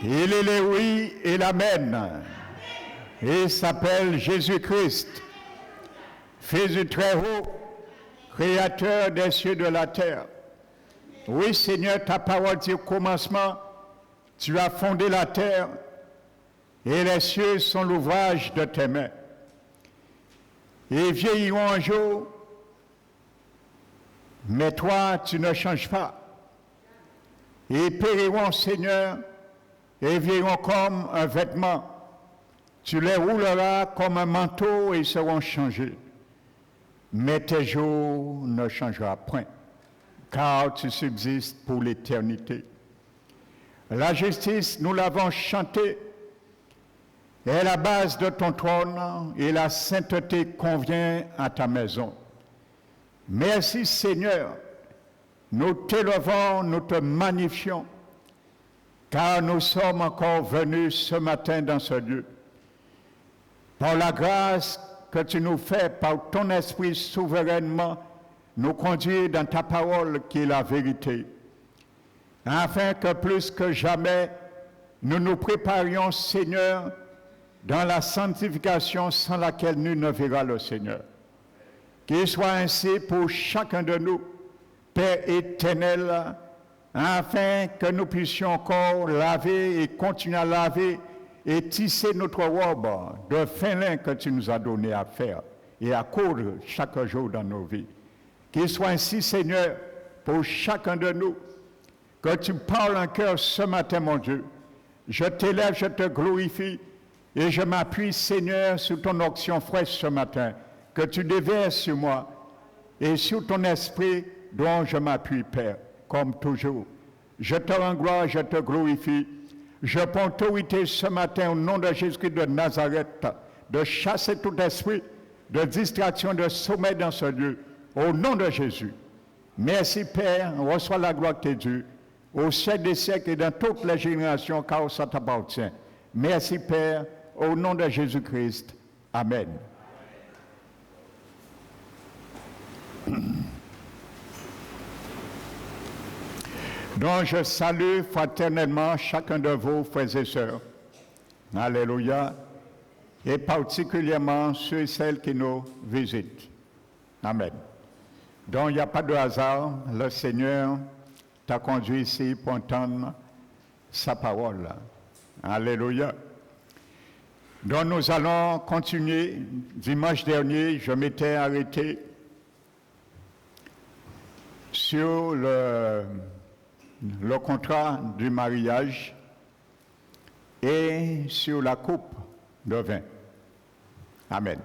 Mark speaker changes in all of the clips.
Speaker 1: Il est le oui et l'amen. Il s'appelle Jésus-Christ, Fils du Très-Haut, Créateur des cieux et de la terre. Oui, Seigneur, ta parole dit au commencement, tu as fondé la terre et les cieux sont l'ouvrage de tes mains. Et vieilliront un jour, mais toi, tu ne changes pas. Et périront, Seigneur, et vieilliront comme un vêtement. Tu les rouleras comme un manteau et ils seront changés. Mais tes jours ne changeront point, car tu subsistes pour l'éternité. La justice, nous l'avons chantée, est la base de ton trône et la sainteté convient à ta maison. Merci Seigneur, nous t'élevons, nous te magnifions, car nous sommes encore venus ce matin dans ce lieu. Par la grâce que tu nous fais, par ton esprit souverainement, nous conduire dans ta parole qui est la vérité, afin que plus que jamais, nous nous préparions, Seigneur, dans la sanctification sans laquelle nul ne verra le Seigneur. Qu'il soit ainsi pour chacun de nous, Père éternel, afin que nous puissions encore laver et continuer à laver et tisser notre robe de fin lin que tu nous as donné à faire et à coudre chaque jour dans nos vies. Qu'il soit ainsi, Seigneur, pour chacun de nous, que tu parles en cœur ce matin, mon Dieu. Je t'élève, je te glorifie et je m'appuie, Seigneur, sur ton onction fraîche ce matin, que tu déverses sur moi et sur ton esprit dont je m'appuie, Père, comme toujours. Je te rends gloire, je te glorifie. Je prends autorité ce matin au nom de Jésus-Christ de Nazareth, de chasser tout esprit de distraction, de sommeil dans ce lieu, au nom de Jésus. Merci Père, reçois la gloire qui est due, au siècle des siècles et dans toutes les générations, car ça t'appartient. Merci Père, au nom de Jésus-Christ. Amen. Donc je salue fraternellement chacun de vous, frères et sœurs. Alléluia. Et particulièrement ceux et celles qui nous visitent. Amen. Donc il n'y a pas de hasard. Le Seigneur t'a conduit ici pour entendre sa parole. Alléluia. Donc nous allons continuer. Dimanche dernier, je m'étais arrêté sur le contrat du mariage et sur la coupe de vin. Amen.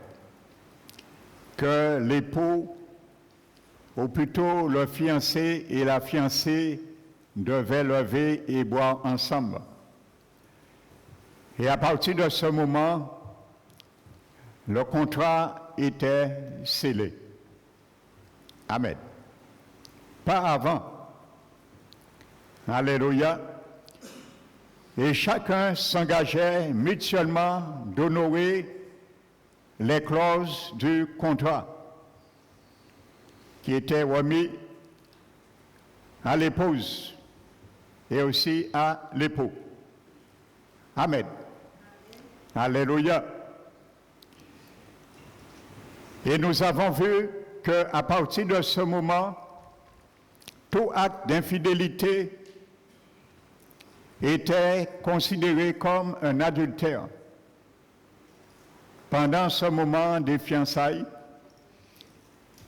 Speaker 1: Que l'époux, ou plutôt le fiancé et la fiancée, devaient lever et boire ensemble. Et à partir de ce moment, le contrat était scellé. Amen. Pas avant. Alléluia. Et chacun s'engageait mutuellement d'honorer les clauses du contrat qui étaient remis à l'épouse et aussi à l'époux. Amen. Alléluia. Et nous avons vu qu'à partir de ce moment, tout acte d'infidélité était considéré comme un adultère. Pendant ce moment des fiançailles,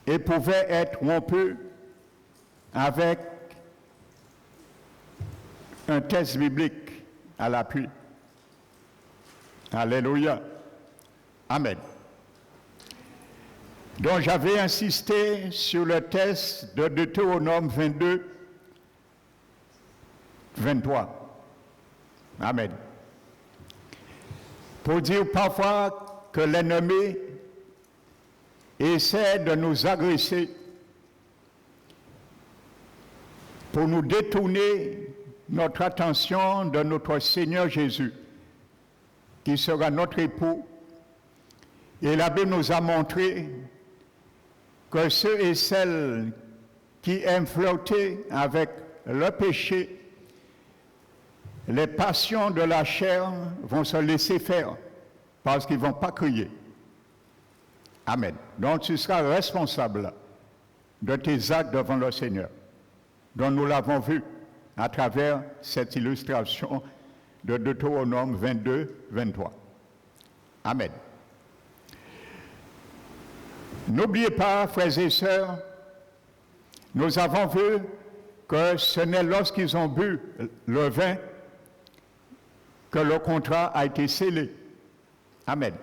Speaker 1: et pouvait être rompu avec un texte biblique à l'appui. Alléluia. Amen. Donc j'avais insisté sur le texte de Deutéronome 22, 23. Amen. Pour dire parfois que l'ennemi essaie de nous agresser pour nous détourner notre attention de notre Seigneur Jésus, qui sera notre époux. Et la Bible nous a montré que ceux et celles qui aiment flirter avec le péché les passions de la chair vont se laisser faire parce qu'ils ne vont pas crier. Amen. Donc tu seras responsable de tes actes devant le Seigneur, dont nous l'avons vu à travers cette illustration de Deutéronome 22-23. Amen. N'oubliez pas, frères et sœurs, nous avons vu que ce n'est lorsqu'ils ont bu le vin que le contrat a été scellé. Amen.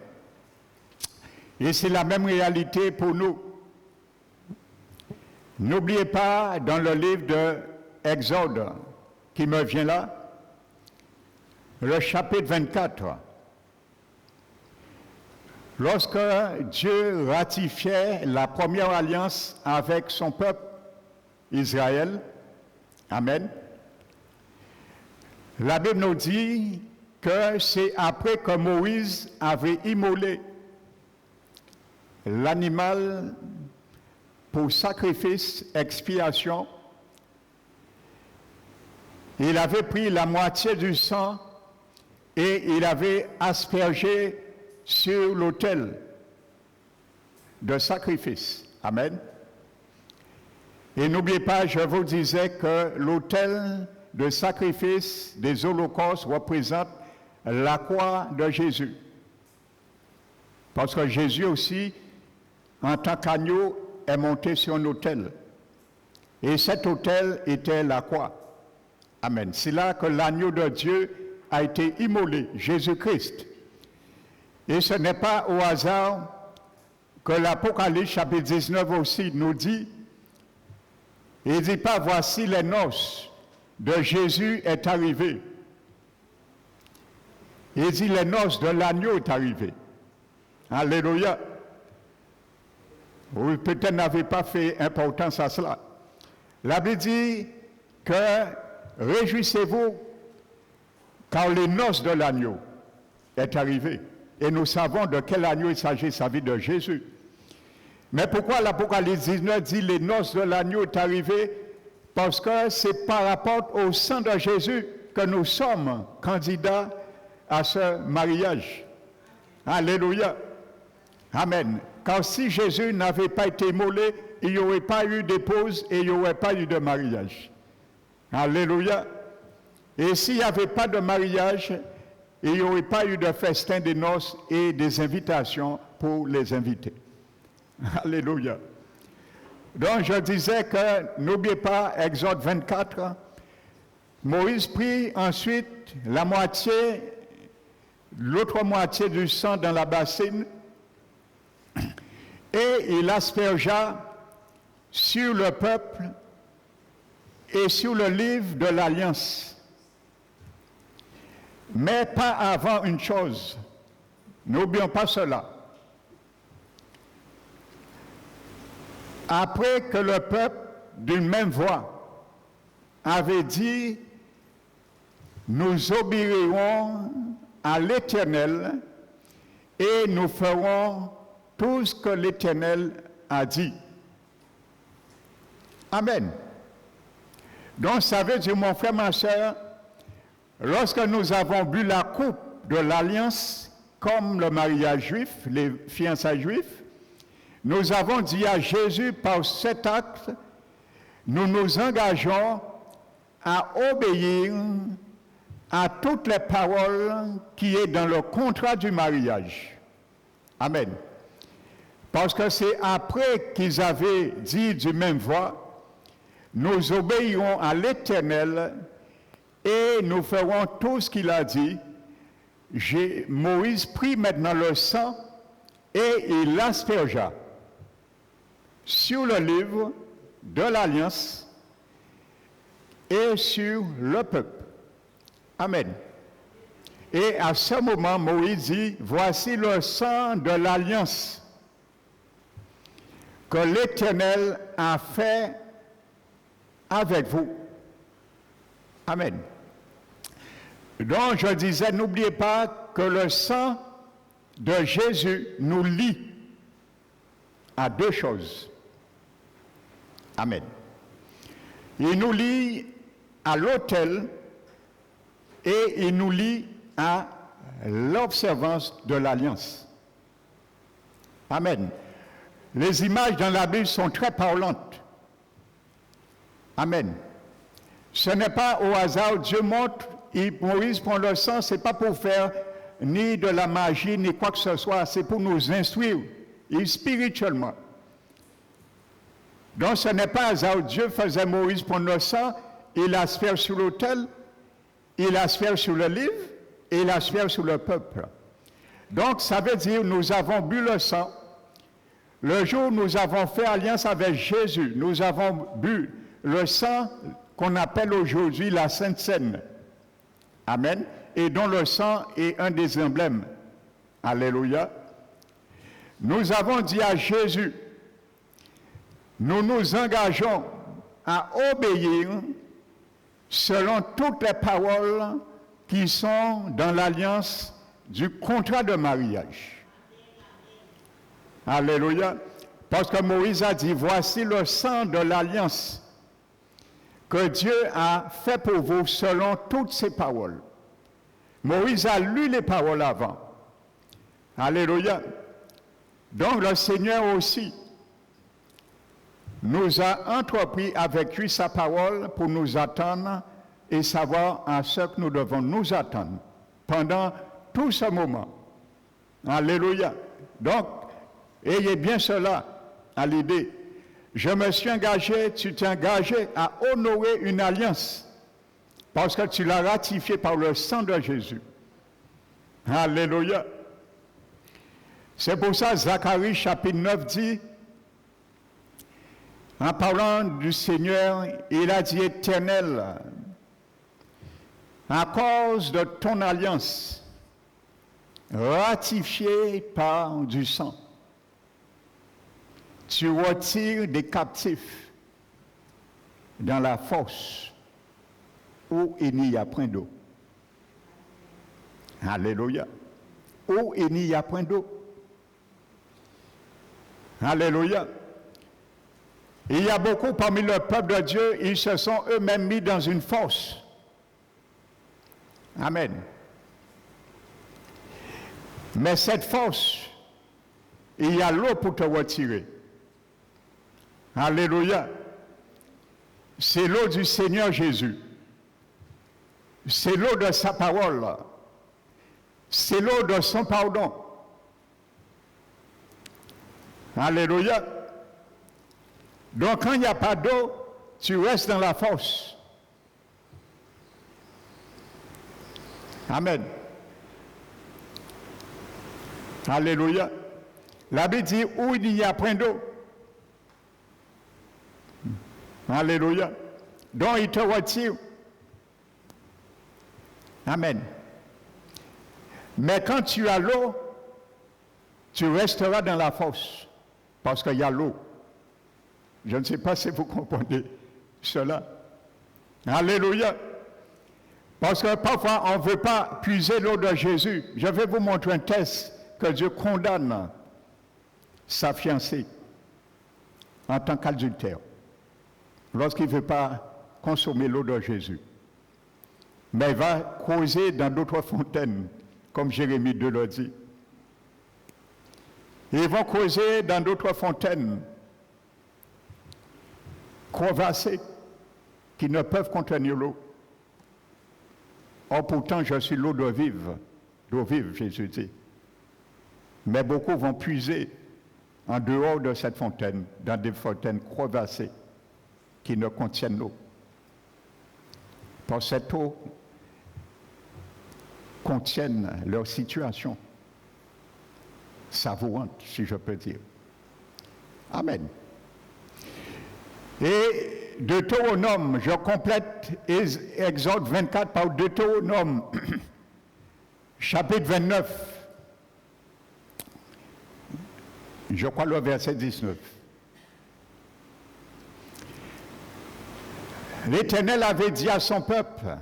Speaker 1: Et c'est la même réalité pour nous. N'oubliez pas, dans le livre de Exode, qui me vient là, le chapitre 24, lorsque Dieu ratifiait la première alliance avec son peuple, Israël, amen, la Bible nous dit que c'est après que Moïse avait immolé l'animal pour sacrifice, expiation, il avait pris la moitié du sang et il avait aspergé sur l'autel de sacrifice. Amen. Et n'oubliez pas, je vous disais que l'autel de sacrifice des holocaustes représente la croix de Jésus. Parce que Jésus aussi, en tant qu'agneau, est monté sur un autel. Et cet autel était la croix. Amen. C'est là que l'agneau de Dieu a été immolé, Jésus-Christ. Et ce n'est pas au hasard que l'Apocalypse chapitre 19 aussi nous dit, il ne dit pas, voici les noces de Jésus est arrivé. Il dit, les noces de l'agneau est arrivé. Alléluia. Vous peut-être n'avez pas fait importance à cela. La Bible dit que réjouissez-vous car les noces de l'agneau est arrivé. Et nous savons de quel agneau il s'agit, ça veut dire de Jésus. Mais pourquoi l'Apocalypse 19 dit les noces de l'agneau est arrivé? Parce que c'est par rapport au sang de Jésus que nous sommes candidats à ce mariage. Alléluia. Amen. Car si Jésus n'avait pas été immolé, il n'y aurait pas eu d'épouse et il n'y aurait pas eu de mariage. Alléluia. Et s'il n'y avait pas de mariage, il n'y aurait pas eu de festin des noces et des invitations pour les invités. Alléluia. Donc je disais que, n'oubliez pas, Exode 24, Moïse prit ensuite la moitié, l'autre moitié du sang dans la bassine et il aspergea sur le peuple et sur le livre de l'Alliance. Mais pas avant une chose, n'oublions pas cela. Après que le peuple, d'une même voix, avait dit, nous obéirons à l'Éternel et nous ferons tout ce que l'Éternel a dit. Amen. Donc, ça veut dire, mon frère, ma soeur, lorsque nous avons bu la coupe de l'Alliance, comme le mariage juif, les fiançailles juifs, nous avons dit à Jésus, par cet acte, nous nous engageons à obéir à toutes les paroles qui sont dans le contrat du mariage. Amen. Parce que c'est après qu'ils avaient dit du même voix, nous obéirons à l'Éternel et nous ferons tout ce qu'il a dit. Moïse prit maintenant le sang et il l'aspergea sur le livre de l'Alliance et sur le peuple. Amen. Et à ce moment, Moïse dit, voici le sang de l'Alliance que l'Éternel a fait avec vous. Amen. Donc, je disais, n'oubliez pas que le sang de Jésus nous lie à deux choses. Amen. Il nous lie à l'autel et il nous lie à l'observance de l'alliance. Amen. Les images dans la Bible sont très parlantes. Amen. Ce n'est pas au hasard, Dieu montre, Moïse prend le sang, ce n'est pas pour faire ni de la magie, ni quoi que ce soit, c'est pour nous instruire, et spirituellement. Donc ce n'est pas hasard, Dieu faisait Moïse prendre le sang, il la sphère sur l'autel, il la sphère sur le livre, et il la sphère sur le peuple. Donc ça veut dire, nous avons bu le sang, le jour où nous avons fait alliance avec Jésus, nous avons bu le sang qu'on appelle aujourd'hui la Sainte Seine. Amen. Et dont le sang est un des emblèmes. Alléluia. Nous avons dit à Jésus, nous nous engageons à obéir selon toutes les paroles qui sont dans l'alliance du contrat de mariage. Alléluia. Parce que Moïse a dit, voici le sang de l'alliance que Dieu a fait pour vous selon toutes ses paroles. Moïse a lu les paroles avant. Alléluia. Donc le Seigneur aussi nous a entrepris avec lui sa parole pour nous attendre et savoir à ce que nous devons nous attendre pendant tout ce moment. Alléluia. Donc, ayez bien cela à l'idée. Je me suis engagé, tu t'es engagé à honorer une alliance parce que tu l'as ratifiée par le sang de Jésus. Alléluia. C'est pour ça Zacharie chapitre 9 dit, en parlant du Seigneur, il a dit Éternel, à cause de ton alliance ratifiée par du sang, tu retires des captifs dans la fosse où il n'y a point d'eau. Alléluia. Où il n'y a point d'eau. Alléluia. Il y a beaucoup parmi le peuple de Dieu, ils se sont eux-mêmes mis dans une fosse. Amen. Mais cette fosse, il y a l'eau pour te retirer. Alléluia. C'est l'eau du Seigneur Jésus. C'est l'eau de sa parole. C'est l'eau de son pardon. Alléluia. Donc quand il n'y a pas d'eau, tu restes dans la fosse. Amen. Alléluia. La Bible dit où il y a point d'eau. Alléluia. Donc il te retire. Amen. Mais quand tu as l'eau, tu resteras dans la fosse parce qu'il y a l'eau. Je ne sais pas si vous comprenez cela. Alléluia. Parce que parfois, on ne veut pas puiser l'eau de Jésus. Je vais vous montrer un test que Dieu condamne sa fiancée en tant qu'adultère lorsqu'il ne veut pas consommer l'eau de Jésus. Mais il va creuser dans d'autres fontaines, comme Jérémie 2 le dit. Ils vont creuser dans d'autres fontaines crevassées qui ne peuvent contenir l'eau. Or pourtant, je suis l'eau d'eau vive, Jésus dit. Mais beaucoup vont puiser en dehors de cette fontaine, dans des fontaines crevassées qui ne contiennent l'eau. Parce que cette eau contienne leur situation savourante, si je peux dire. Amen. Et Deutéronome, je complète Exode 24 par Deutéronome, chapitre 29. Je crois le verset 19. L'Éternel avait dit à son peuple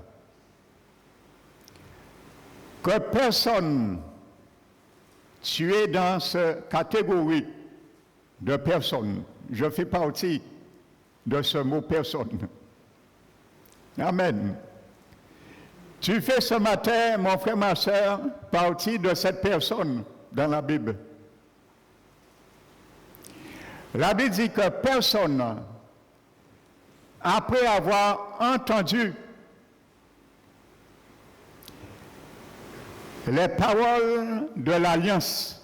Speaker 1: que personne tué dans cette catégorie de personnes. Je fais partie de ce mot personne. Amen. Tu fais ce matin, mon frère, ma soeur, partie de cette personne dans la Bible. La Bible dit que personne, après avoir entendu les paroles de l'Alliance,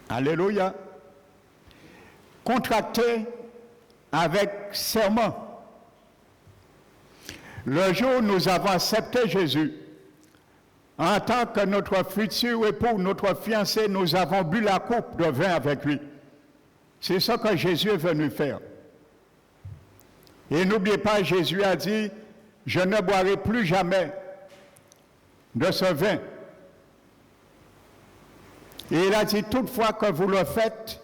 Speaker 1: alléluia, contractées avec serment, le jour où nous avons accepté Jésus, en tant que notre futur époux, notre fiancé, nous avons bu la coupe de vin avec lui. C'est ce que Jésus est venu faire. Et n'oubliez pas, Jésus a dit, je ne boirai plus jamais de ce vin. Et il a dit, toutefois que vous le faites,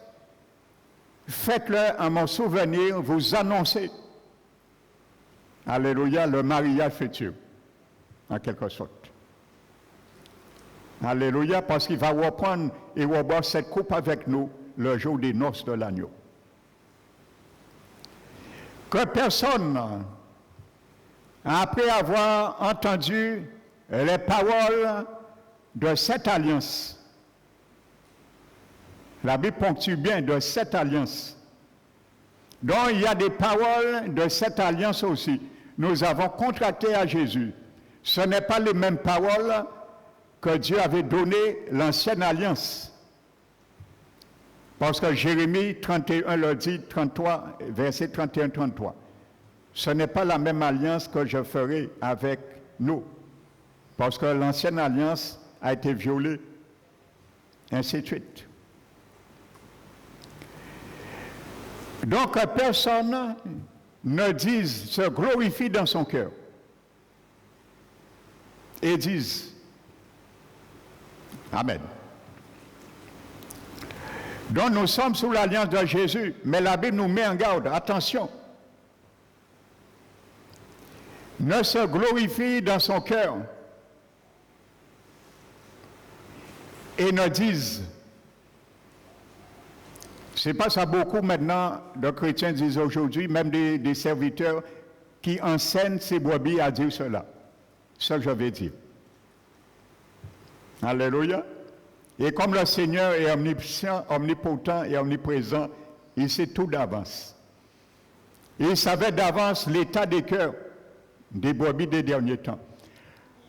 Speaker 1: faites-le en mon souvenir, vous annoncez. Alléluia, le mariage futur, en quelque sorte. Alléluia, parce qu'il va reprendre et reboire cette coupe avec nous le jour des noces de l'agneau. Que personne, après avoir entendu les paroles de cette alliance, la Bible ponctue bien de cette alliance, dont il y a des paroles de cette alliance aussi. Nous avons contracté à Jésus. Ce n'est pas les mêmes paroles que Dieu avait données l'ancienne alliance. Parce que Jérémie 31 le dit, 33, verset 31-33. Ce n'est pas la même alliance que je ferai avec nous. Parce que l'ancienne alliance a été violée. Ainsi de suite. Donc personne ne dise, se glorifie dans son cœur et dise Amen. Donc nous sommes sous l'alliance de Jésus, mais la Bible nous met en garde, attention. Ne se glorifie dans son cœur et ne dise, c'est pas ça beaucoup maintenant de chrétiens disent aujourd'hui, même des serviteurs qui enseignent ces brebis à dire cela. C'est ce que je vais dire. Alléluia. Et comme le Seigneur est omniscient, omnipotent et omniprésent, il sait tout d'avance. Il savait d'avance l'état des cœurs des brebis des derniers temps.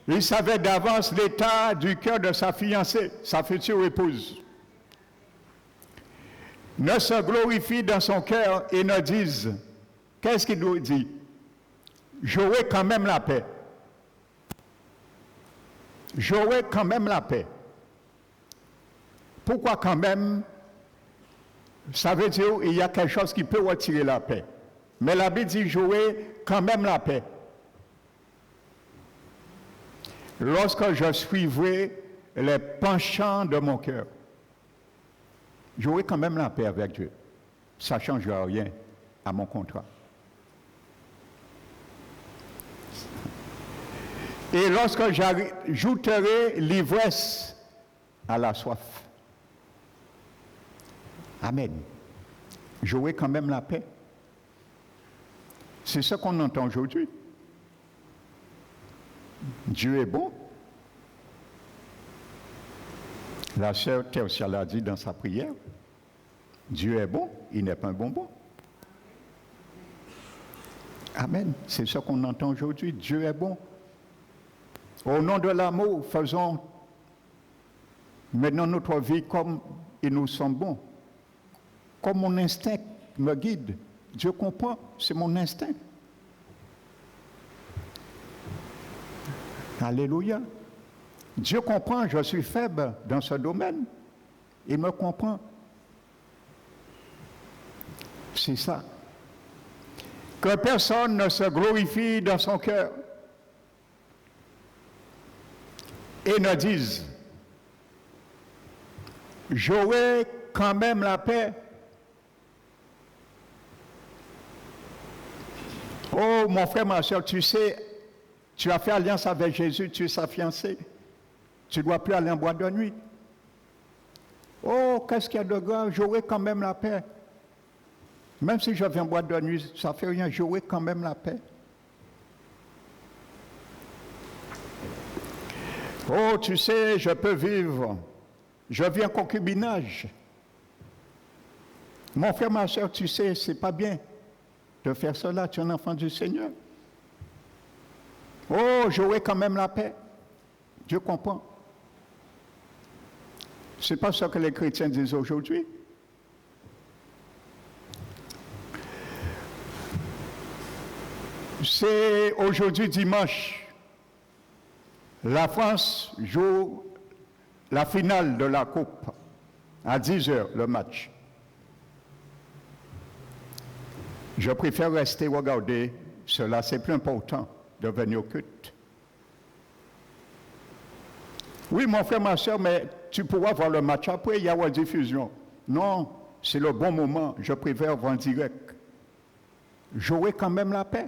Speaker 1: Il savait d'avance l'état du cœur de sa fiancée, sa future épouse. Ne se glorifie dans son cœur et ne dise, qu'est-ce qu'il nous dit? J'aurai quand même la paix. J'aurai quand même la paix. Pourquoi quand même? Ça veut dire qu'il y a quelque chose qui peut retirer la paix. Mais la Bible dit, j'aurai quand même la paix. Lorsque je suivrai les penchants de mon cœur, j'aurai quand même la paix avec Dieu. Ça ne changera rien à mon contrat. Et lorsque j'ajouterai l'ivresse à la soif, Amen, j'aurai quand même la paix. C'est ce qu'on entend aujourd'hui. Dieu est bon. La sœur Tertia l'a dit dans sa prière. Dieu est bon, il n'est pas un bonbon. Amen. C'est ce qu'on entend aujourd'hui. Dieu est bon. Au nom de l'amour, faisons maintenant notre vie comme il nous semble bon. Comme mon instinct me guide. Dieu comprend, c'est mon instinct. Alléluia. Dieu comprend, je suis faible dans ce domaine. Il me comprend. C'est ça. Que personne ne se glorifie dans son cœur et ne dise, j'aurai quand même la paix. Oh, mon frère, ma soeur, tu sais, tu as fait alliance avec Jésus, tu es sa fiancée. Tu ne dois plus aller en boîte de nuit. Oh, qu'est-ce qu'il y a de grave? J'aurai quand même la paix. Même si je viens en boîte de nuit, ça ne fait rien, j'aurai quand même la paix. Oh, tu sais, je peux vivre. Je vis en concubinage. Mon frère, ma soeur, tu sais, c'est pas bien de faire cela. Tu es un enfant du Seigneur. Oh, j'aurai quand même la paix. Dieu comprend. Ce n'est pas ce que les chrétiens disent aujourd'hui. C'est aujourd'hui dimanche. La France joue la finale de la Coupe. À 10h, le match. Je préfère rester regarder cela. C'est plus important de venir au culte. Oui, mon frère, ma soeur, mais tu pourras voir le match après, il y a une diffusion. Non, c'est le bon moment. Je préfère voir en direct. J'aurai quand même la paix.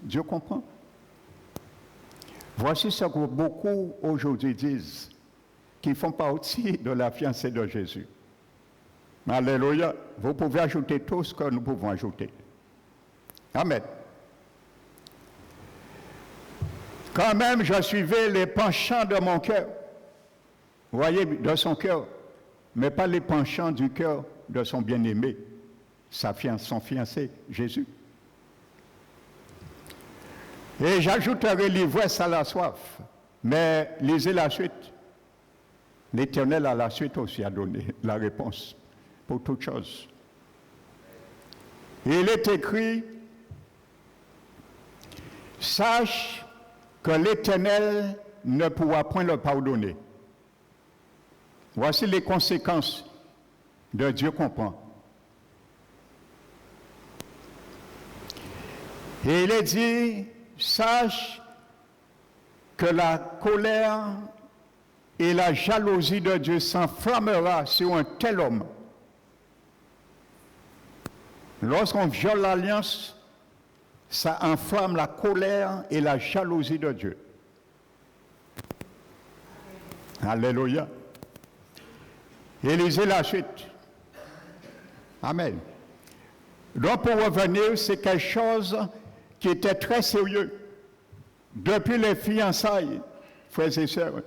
Speaker 1: Dieu comprend. Voici ce que beaucoup aujourd'hui disent, qui font partie de la fiancée de Jésus. Alléluia. Vous pouvez ajouter tout ce que nous pouvons ajouter. Amen. Quand même, je suivais les penchants de mon cœur. Vous voyez, de son cœur, mais pas les penchants du cœur de son bien-aimé, son fiancé, Jésus. Et j'ajouterai l'ivresse à la soif, mais lisez la suite. L'Éternel à la suite aussi a donné la réponse pour toutes choses. Il est écrit, sache que l'Éternel ne pourra point le pardonner. Voici les conséquences de Dieu comprend. Et il est dit, sache que la colère et la jalousie de Dieu s'enflammera sur un tel homme. Lorsqu'on viole l'alliance, ça enflamme la colère et la jalousie de Dieu. Alléluia. Et lisez la suite. Amen. Donc pour revenir, c'est quelque chose qui était très sérieux. Depuis les fiançailles, frères et sœurs,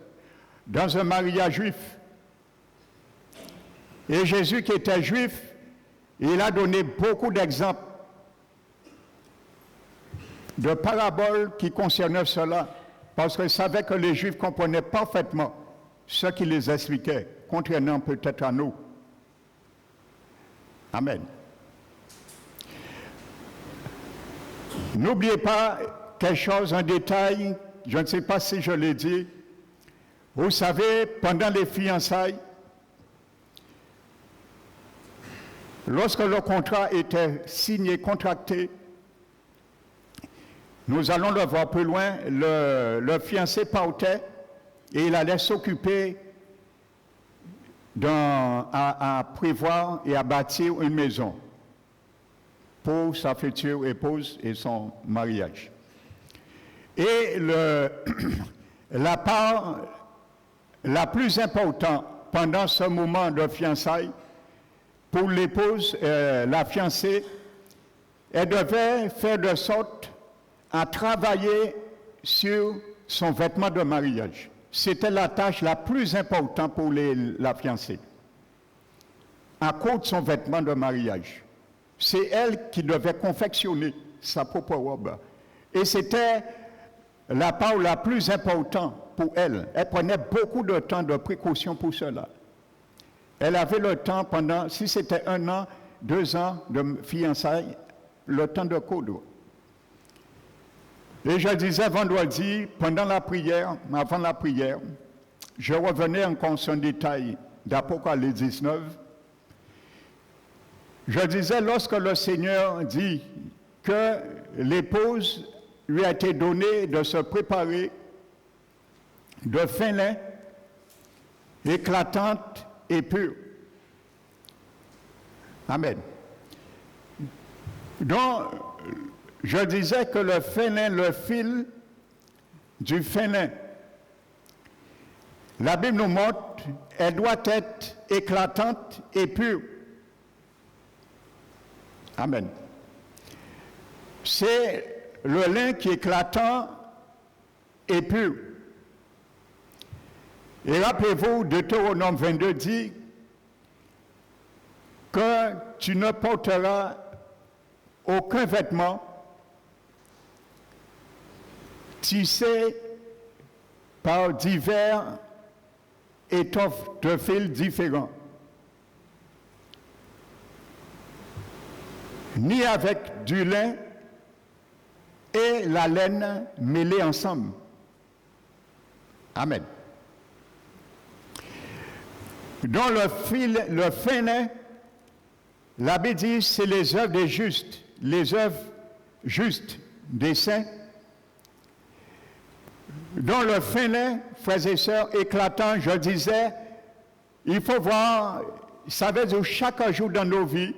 Speaker 1: dans un mariage juif. Et Jésus qui était juif, il a donné beaucoup d'exemples de paraboles qui concernaient cela, parce qu'il savait que les Juifs comprenaient parfaitement ce qu'il les expliquait, contrairement peut-être à nous. Amen. N'oubliez pas quelque chose, un détail, je ne sais pas si je l'ai dit. Vous savez, pendant les fiançailles, lorsque le contrat était signé, contracté, nous allons le voir plus loin, le fiancé partait et il allait s'occuper à prévoir et à bâtir une maison pour sa future épouse et son mariage. Et la part la plus importante pendant ce moment de fiançailles, pour l'épouse, la fiancée, elle devait faire de sorte à travailler sur son vêtement de mariage. C'était la tâche la plus importante pour la fiancée. À cause de son vêtement de mariage. C'est elle qui devait confectionner sa propre robe. Et c'était la part la plus importante pour elle. Elle prenait beaucoup de temps de précaution pour cela. Elle avait le temps pendant, si c'était 1 an, 2 ans de fiançailles, le temps de coudre. Et je disais vendredi, pendant la prière, avant la prière, je revenais encore sur un détail d'Apocalypse 19. Je disais, lorsque le Seigneur dit que l'épouse lui a été donnée de se préparer de fin lin, éclatante et pure. Amen. Donc, je disais que le fin lin, le fil du fin lin, la Bible nous montre, elle doit être éclatante et pure. Amen. C'est le lin qui est éclatant et pur. Et rappelez-vous, Deutéronome 22 dit que tu ne porteras aucun vêtement tissé par divers étoffes de fils différents, ni avec du lin et la laine mêlés ensemble. Amen. Dans le fin lin, la Bible dit c'est les œuvres des justes, les œuvres justes des saints. Dans le fin lin, frères et sœurs, éclatant, je disais, il faut voir, ça veut dire chaque jour dans nos vies,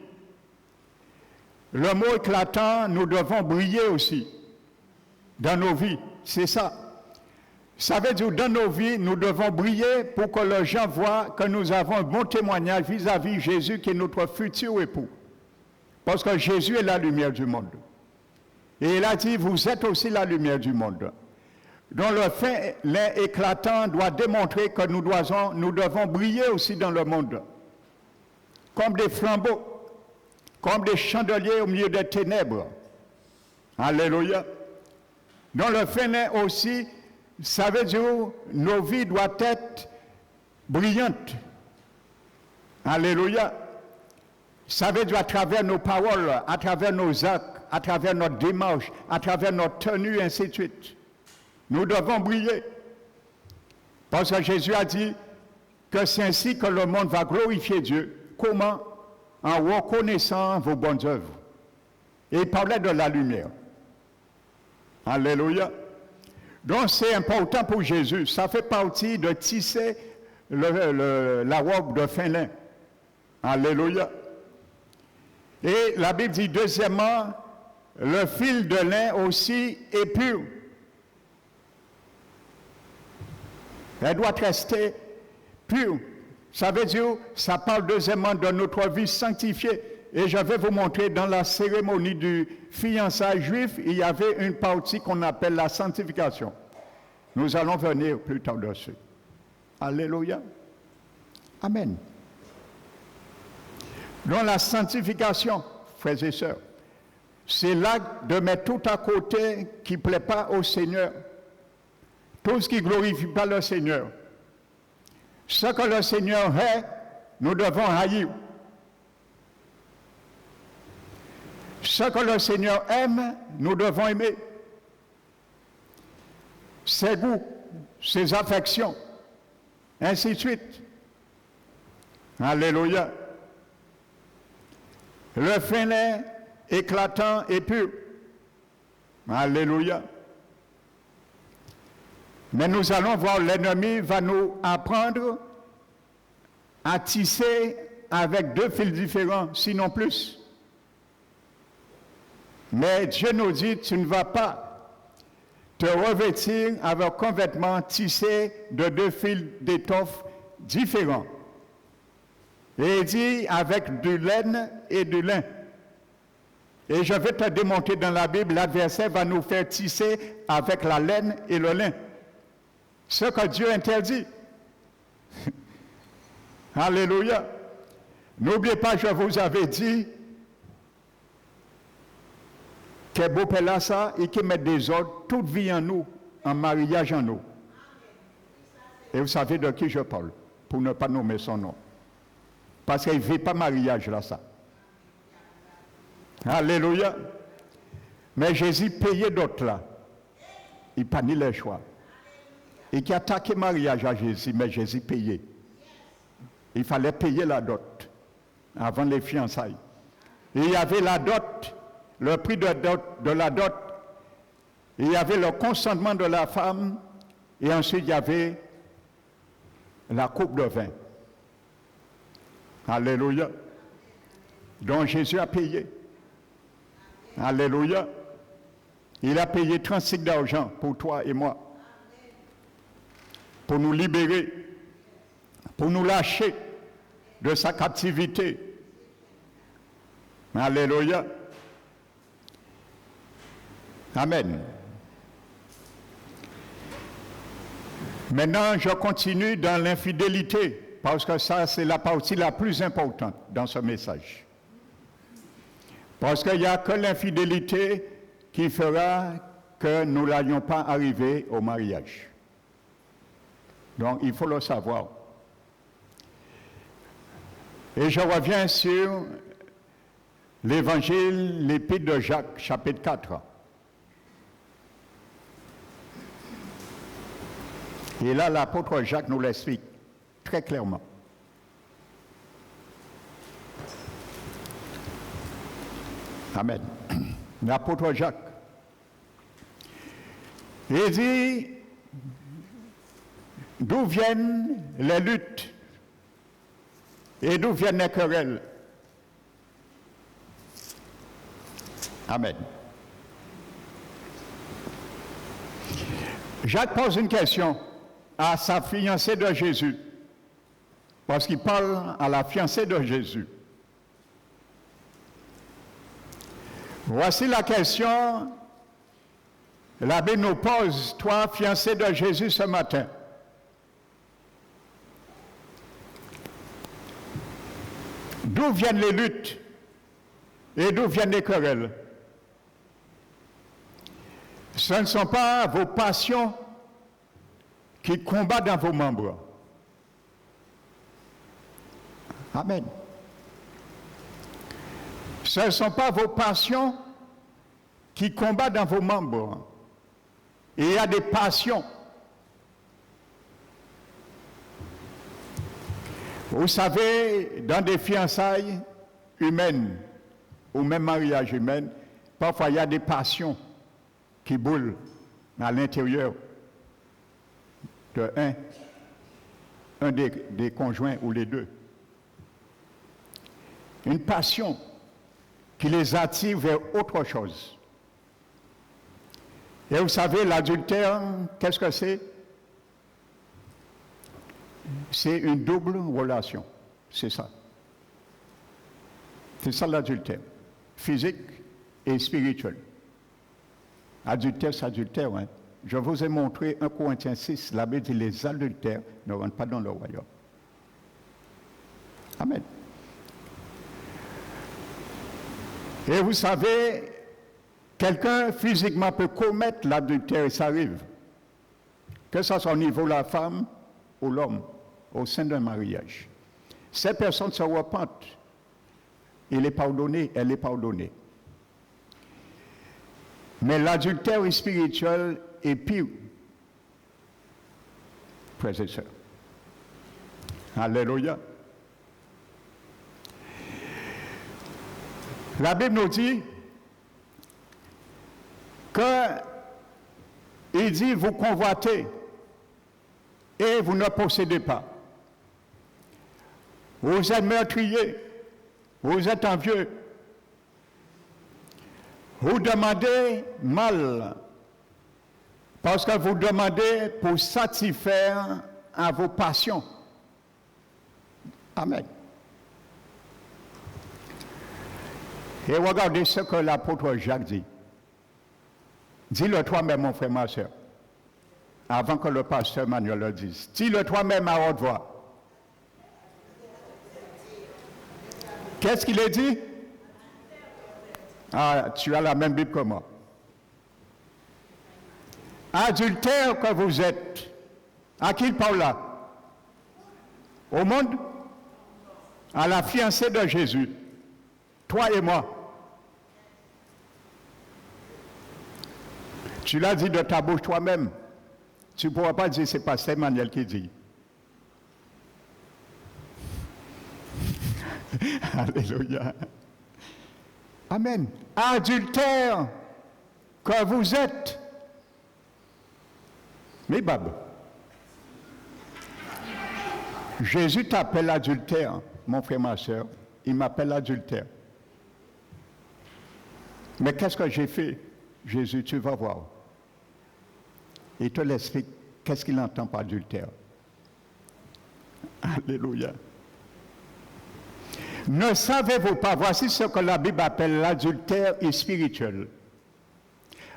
Speaker 1: le mot éclatant, nous devons briller aussi dans nos vies, c'est ça. Ça veut dire dans nos vies, nous devons briller pour que les gens voient que nous avons un bon témoignage vis-à-vis de Jésus qui est notre futur époux. Parce que Jésus est la lumière du monde. Et il a dit, vous êtes aussi la lumière du monde. Donc le fin lin éclatant doit démontrer que nous devons briller aussi dans le monde. Comme des flambeaux, comme des chandeliers au milieu des ténèbres. Alléluia. Donc le fin lin aussi, ça veut dire que nos vies doivent être brillantes. Alléluia. Ça veut dire à travers nos paroles, à travers nos actes, à travers notre démarche, à travers notre tenue, ainsi de suite. Nous devons briller. Parce que Jésus a dit que c'est ainsi que le monde va glorifier Dieu. Comment? En reconnaissant vos bonnes œuvres. Et il parlait de la lumière. Alléluia. Donc c'est important pour Jésus. Ça fait partie de tisser la robe de fin lin. Alléluia. Et la Bible dit deuxièmement, le fil de lin aussi est pur. Elle doit rester pure. Ça veut dire, ça parle deuxièmement de notre vie sanctifiée. Et je vais vous montrer dans la cérémonie du fiançailles juif, il y avait une partie qu'on appelle la sanctification. Nous allons venir plus tard dessus. Alléluia. Amen. Dans la sanctification, frères et sœurs, c'est l'acte de mettre tout à côté qui ne plaît pas au Seigneur. Tout ce qui ne glorifie pas le Seigneur. Ce que le Seigneur est, nous devons haïr. Ce que le Seigneur aime, nous devons aimer. Ses goûts, ses affections, ainsi de suite. Alléluia. Le fin lin éclatant et pur. Alléluia. Mais nous allons voir, l'ennemi va nous apprendre à tisser avec deux fils différents, sinon plus. Mais Dieu nous dit, tu ne vas pas te revêtir avec un vêtement tissé de deux fils d'étoffe différents. Et il dit avec du laine et du lin. Et je vais te démontrer dans la Bible, l'adversaire va nous faire tisser avec la laine et le lin. Ce que Dieu interdit. Alléluia. N'oubliez pas, je vous avais dit que beau père là ça et qui met des ordres toute vie en nous, en mariage en nous. Et vous savez de qui je parle, pour ne pas nommer son nom. Parce qu'il ne vit pas mariage là ça. Alléluia. Mais Jésus payait d'autres là. Il n'a pas ni le choix. Et qui attaquait le mariage à Jésus, mais Jésus payait. Il fallait payer la dot avant les fiançailles. Et il y avait la dot, le prix de la dot. Et il y avait le consentement de la femme. Et ensuite, il y avait la coupe de vin. Alléluia. Donc Jésus a payé. Alléluia. Il a payé 35 d'argent pour toi et moi. Pour nous libérer, pour nous lâcher de sa captivité. Alléluia. Amen. Maintenant, je continue dans l'infidélité, parce que ça, c'est la partie la plus importante dans ce message. Parce qu'il n'y a que l'infidélité qui fera que nous n'allions pas arriver au mariage. Donc, il faut le savoir. Et je reviens sur l'évangile, l'épître de Jacques, chapitre 4. Et là, l'apôtre Jacques nous l'explique très clairement. Amen. L'apôtre Jacques. Il dit, d'où viennent les luttes et d'où viennent les querelles? Amen. Jacques pose une question à sa fiancée de Jésus, parce qu'il parle à la fiancée de Jésus. Voici la question, l'abbé nous pose, toi, fiancée de Jésus, ce matin. D'où viennent les luttes et d'où viennent les querelles? Ce ne sont pas vos passions qui combattent dans vos membres. Amen. Ce ne sont pas vos passions qui combattent dans vos membres. Et il y a des passions. Vous savez, dans des fiançailles humaines, ou même mariage humain, parfois il y a des passions qui boulent à l'intérieur de un des conjoints ou les deux. Une passion qui les attire vers autre chose. Et vous savez, l'adultère, qu'est-ce que c'est? C'est une double relation. C'est ça. C'est ça l'adultère. Physique et spirituel. Adultère, c'est adultère. Hein? Je vous ai montré 1 Corinthiens 6, la Bible dit les adultères ne rentrent pas dans le royaume. Amen. Et vous savez, quelqu'un physiquement peut commettre l'adultère et ça arrive. Que ce soit au niveau de la femme ou l'homme, au sein d'un mariage. Ces personnes se repentent. Il est pardonné, elle est pardonnée. Mais l'adultère spirituel est pire. Frères et sœurs. Alléluia. La Bible nous dit il dit, vous convoitez et vous ne possédez pas. Vous êtes meurtriers, vous êtes envieux. Vous demandez mal, parce que vous demandez pour satisfaire à vos passions. Amen. Et regardez ce que l'apôtre Jacques dit. Dis-le toi-même, mon frère, ma soeur, avant que le pasteur Manuel le dise. Dis-le toi-même à haute voix. Qu'est-ce qu'il a dit? Ah, tu as la même Bible que moi. Adultère que vous êtes. À qui il parle là? Au monde? À la fiancée de Jésus. Toi et moi. Tu l'as dit de ta bouche toi-même. Tu ne pourras pas dire c'est pasteur Emmanuel qui dit. Alléluia. Amen. Adultère que vous êtes. Mais Bab, Jésus t'appelle adultère, mon frère, ma soeur. Il m'appelle adultère. Mais qu'est-ce que j'ai fait? Jésus, tu vas voir. Il te l'explique. Qu'est-ce qu'il entend par adultère? Alléluia. Ne savez-vous pas, voici ce que la Bible appelle l'adultère spirituel.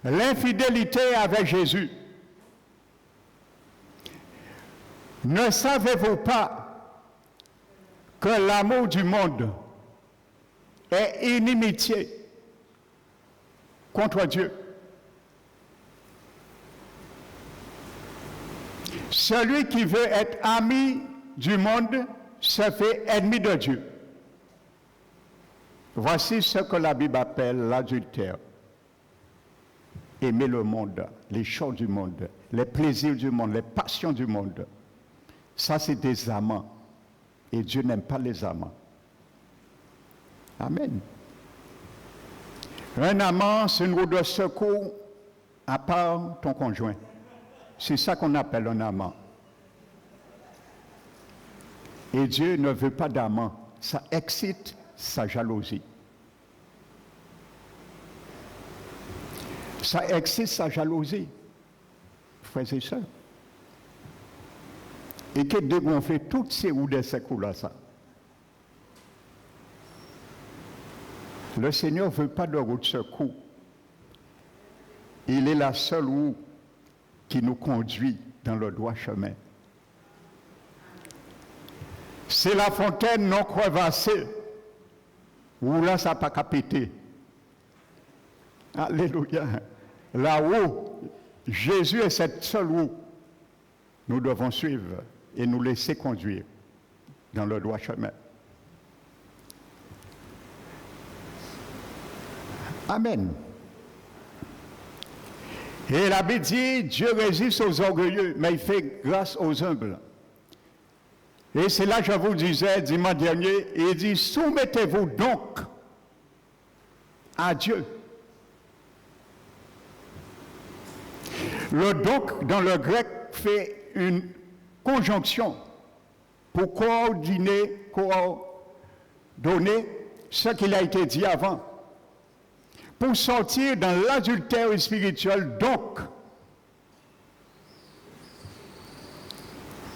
Speaker 1: L'infidélité avec Jésus. Ne savez-vous pas que l'amour du monde est inimitié contre Dieu? Celui qui veut être ami du monde se fait ennemi de Dieu. Voici ce que la Bible appelle l'adultère. Aimer le monde, les choses du monde, les plaisirs du monde, les passions du monde. Ça, c'est des amants. Et Dieu n'aime pas les amants. Amen. Un amant, c'est une roue de secours à part ton conjoint. C'est ça qu'on appelle un amant. Et Dieu ne veut pas d'amant. Ça excite sa jalousie. Ça excite sa jalousie. Frères et sœurs. Et qui dégonfle toutes ces roues de secours-là, ça. Le Seigneur ne veut pas de roue de secours. Il est la seule roue qui nous conduit dans le droit chemin. C'est la fontaine non crevassée, où là, ça n'a pas qu'à péter. Alléluia. Là-haut, Jésus est cette seule roue. Nous devons suivre et nous laisser conduire dans le droit chemin. Amen. Et la Bible dit, Dieu résiste aux orgueilleux, mais il fait grâce aux humbles. Et c'est là que je vous disais dimanche dernier, il dit, soumettez-vous donc à Dieu. Le donc, dans le grec, fait une conjonction pour coordonner ce qu'il a été dit avant. Pour sortir dans l'adultère spirituel, donc,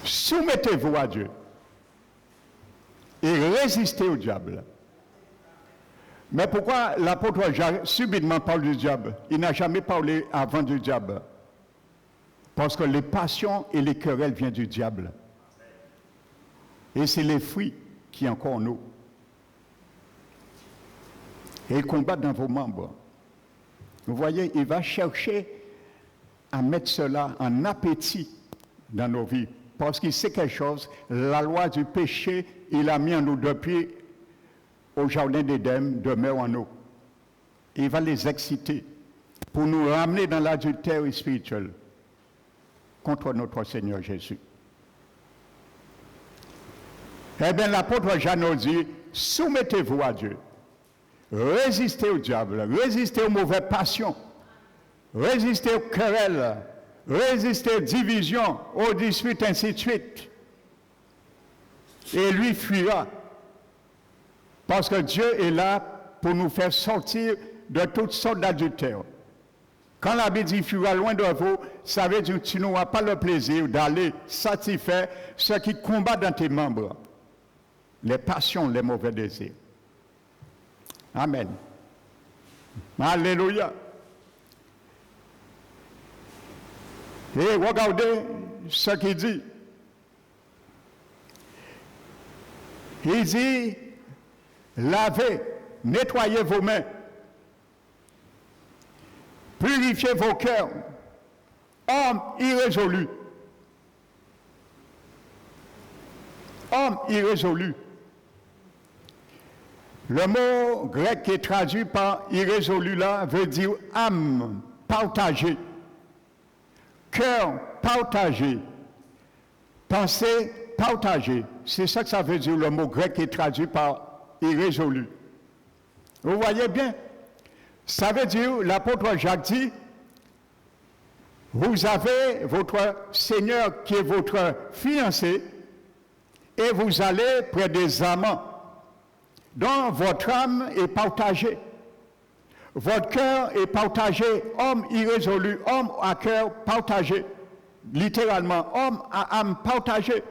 Speaker 1: soumettez-vous à Dieu et résistez au diable. Mais pourquoi l'apôtre Jacques subitement parle du diable? Il n'a jamais parlé avant du diable. Parce que les passions et les querelles viennent du diable. Et c'est les fruits qui sont encore en nous. Et il combat dans vos membres. Vous voyez, il va chercher à mettre cela en appétit dans nos vies. Parce qu'il sait quelque chose, la loi du péché, il a mis en nous depuis au jardin d'Éden, demeure en nous. Il va les exciter pour nous ramener dans l'adultère spirituel contre notre Seigneur Jésus. Eh bien, l'apôtre Jean nous dit, soumettez-vous à Dieu. Résistez au diable, résistez aux mauvaises passions, résistez aux querelles, résistez aux divisions, aux disputes, ainsi de suite. Et lui fuira. Parce que Dieu est là pour nous faire sortir de toutes sortes d'adultères. Quand la Bible dit fuira loin de vous, ça veut dire que tu n'auras pas le plaisir d'aller satisfaire ce qui combat dans tes membres. Les passions, les mauvais désirs. Amen. Alléluia. Et regardez ce qu'il dit. Il dit, lavez, nettoyez vos mains, purifiez vos cœurs, hommes irrésolus. Hommes irrésolus. Le mot grec qui est traduit par irrésolu là veut dire âme partagée, cœur partagé, pensée partagée. C'est ça que ça veut dire le mot grec qui est traduit par irrésolu. Vous voyez bien, ça veut dire, l'apôtre Jacques dit, vous avez votre Seigneur qui est votre fiancé et vous allez près des amants. Donc, votre âme est partagée. Votre cœur est partagé, homme irrésolu, homme à cœur partagé. Littéralement, homme à âme partagée.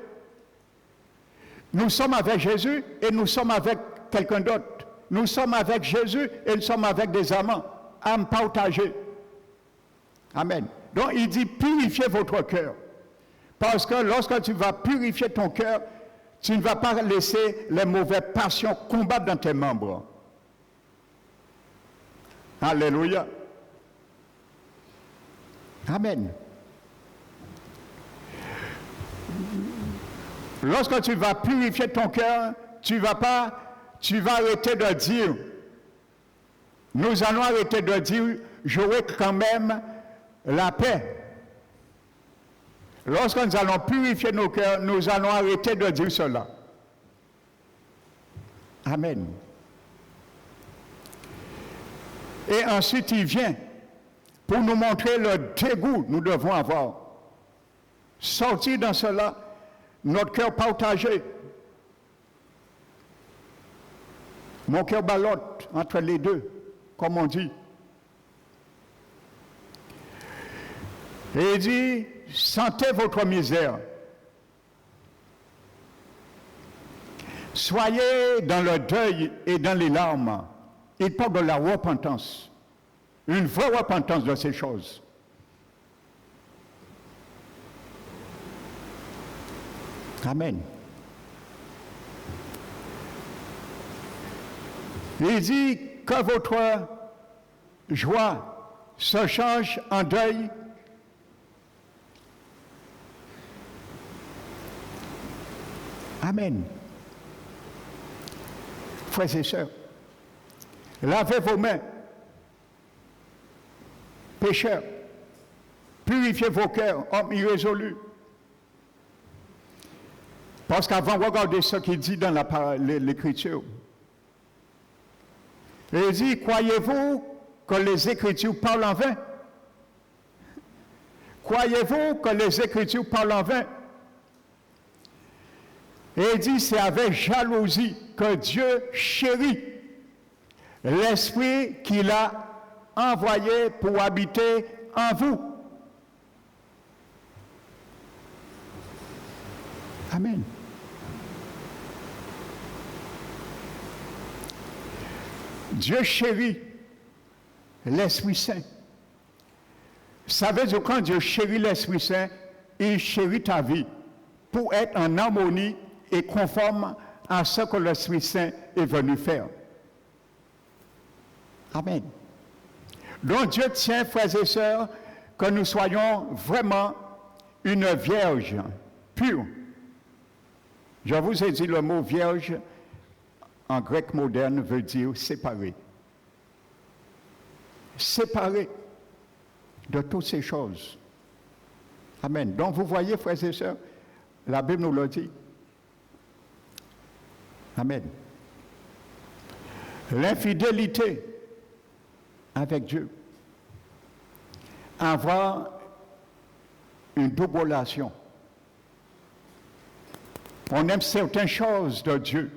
Speaker 1: Nous sommes avec Jésus et nous sommes avec quelqu'un d'autre. Nous sommes avec Jésus et nous sommes avec des amants, âme partagée. Amen. Donc, il dit, purifiez votre cœur. Parce que lorsque tu vas purifier ton cœur, tu ne vas pas laisser les mauvaises passions combattre dans tes membres. Alléluia. Amen. Lorsque tu vas purifier ton cœur, tu vas arrêter de dire, nous allons arrêter de dire, j'aurai quand même la paix. Lorsque nous allons purifier nos cœurs, nous allons arrêter de dire cela. Amen. Et ensuite, il vient pour nous montrer le dégoût que nous devons avoir. Sortir dans cela, notre cœur partagé. Mon cœur ballotte entre les deux, comme on dit. Et il dit, sentez votre misère. Soyez dans le deuil et dans les larmes. Il parle de la repentance. Une vraie repentance de ces choses. Amen. Il dit que votre joie se change en deuil. Amen. Frères et sœurs, lavez vos mains, pécheurs, purifiez vos cœurs, hommes irrésolus. Parce qu'avant, regardez ce qu'il dit dans l'Écriture. Il dit, croyez-vous que les Écritures parlent en vain? Croyez-vous que les Écritures parlent en vain? Et il dit, c'est avec jalousie que Dieu chérit l'Esprit qu'il a envoyé pour habiter en vous. Amen. Dieu chérit l'Esprit Saint. Ça veut dire que quand Dieu chérit l'Esprit Saint, il chérit ta vie pour être en harmonie et conforme à ce que l'Esprit Saint est venu faire. Amen. Donc Dieu tient, frères et sœurs, que nous soyons vraiment une vierge pure. Je vous ai dit le mot vierge, en grec moderne, veut dire séparé. Séparé de toutes ces choses. Amen. Donc vous voyez, frères et sœurs, la Bible nous le dit. Amen. L'infidélité avec Dieu. Avoir une double relation. On aime certaines choses de Dieu,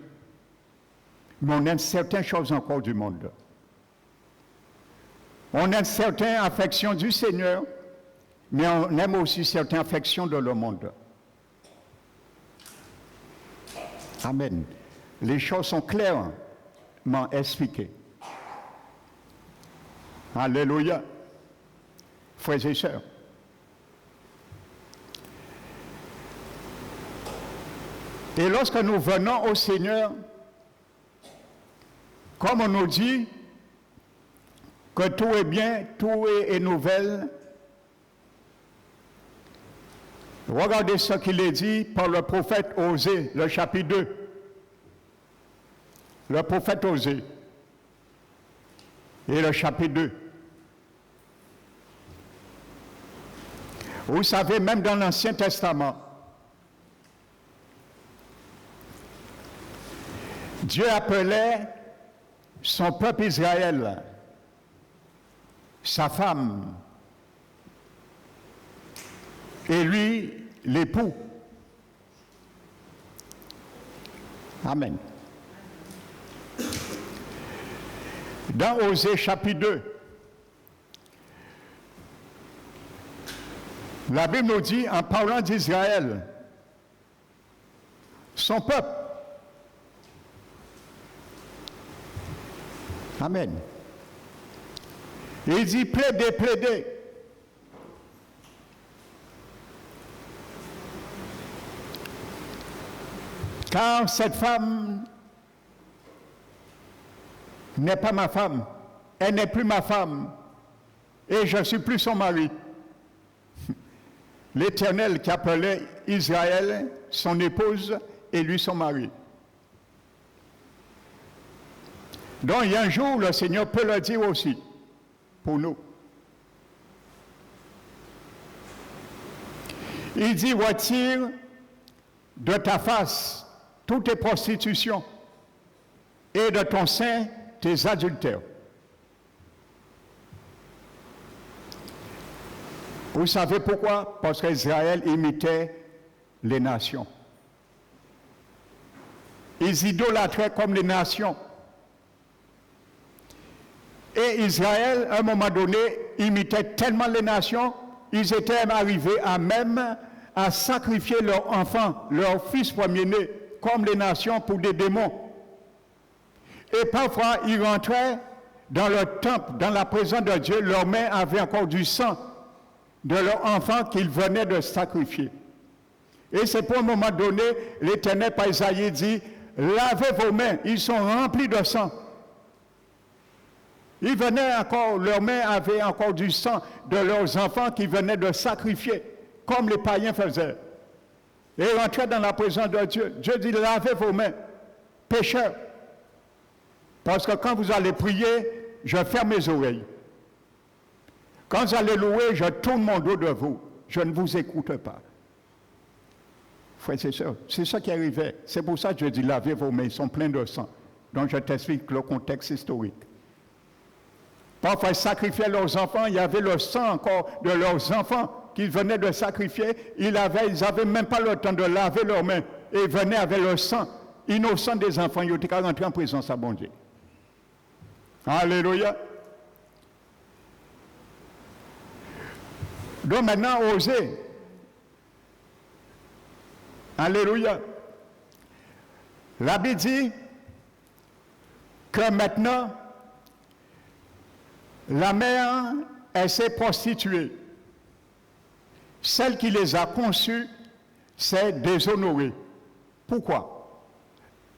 Speaker 1: mais on aime certaines choses encore du monde. On aime certaines affections du Seigneur, mais on aime aussi certaines affections de le monde. Amen. Les choses sont clairement expliquées. Alléluia. Frères et sœurs. Et lorsque nous venons au Seigneur, comme on nous dit que tout est bien, tout est nouvelle, regardez ce qu'il est dit par le prophète Osée, le chapitre 2. Le prophète Osée et le chapitre 2. Vous savez, même dans l'Ancien Testament, Dieu appelait son peuple Israël, sa femme, et lui, l'époux. Amen. Dans Osée chapitre 2, la Bible nous dit, en parlant d'Israël, son peuple. Amen. Il dit, plaidez, plaidez. Car cette femme n'est pas ma femme, elle n'est plus ma femme, et je ne suis plus son mari. L'Éternel qui appelait Israël son épouse et lui son mari. Donc il y a un jour, le Seigneur peut le dire aussi, pour nous. Il dit, retire de ta face toutes tes prostitutions et de ton sein tes adultères. Vous savez pourquoi? Parce qu'Israël imitait les nations. Ils idolâtraient comme les nations. Et Israël, à un moment donné, imitait tellement les nations, ils étaient arrivés à même à sacrifier leurs enfants, leurs fils premiers-nés, comme les nations pour des démons. Et parfois, ils rentraient dans le temple, dans la présence de Dieu, leurs mains avaient encore du sang de leurs enfants qu'ils venaient de sacrifier. Et c'est pour un moment donné, l'Éternel par Isaïe dit, lavez vos mains, ils sont remplis de sang. Ils venaient encore, leurs mains avaient encore du sang de leurs enfants qui venaient de sacrifier, comme les païens faisaient. Et ils rentraient dans la présence de Dieu. Dieu dit, lavez vos mains, pécheurs. Parce que quand vous allez prier, je ferme mes oreilles. Quand vous allez louer, je tourne mon dos de vous. Je ne vous écoute pas. Frère, c'est ça qui arrivait. C'est pour ça que je dis, lavez vos mains, ils sont pleins de sang. Donc je t'explique le contexte historique. Parfois, ils sacrifiaient leurs enfants, il y avait le sang encore de leurs enfants qu'ils venaient de sacrifier. Ils n'avaient même pas le temps de laver leurs mains. Et ils venaient avec le sang innocent des enfants. Ils étaient rentrés en présence à bon Dieu. Alléluia. Donc maintenant, osez. Alléluia. La Bible dit que maintenant, la mère, elle s'est prostituée. Celle qui les a conçus s'est déshonorée. Pourquoi?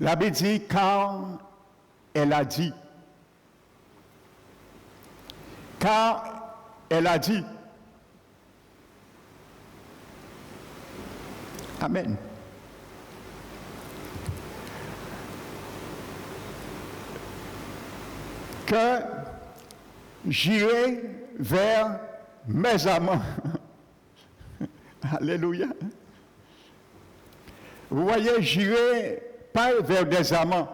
Speaker 1: La Bible dit car elle a dit. Car elle a dit. Amen. Que j'irai vers mes amants. Alléluia. Vous voyez, j'irai pas vers des amants,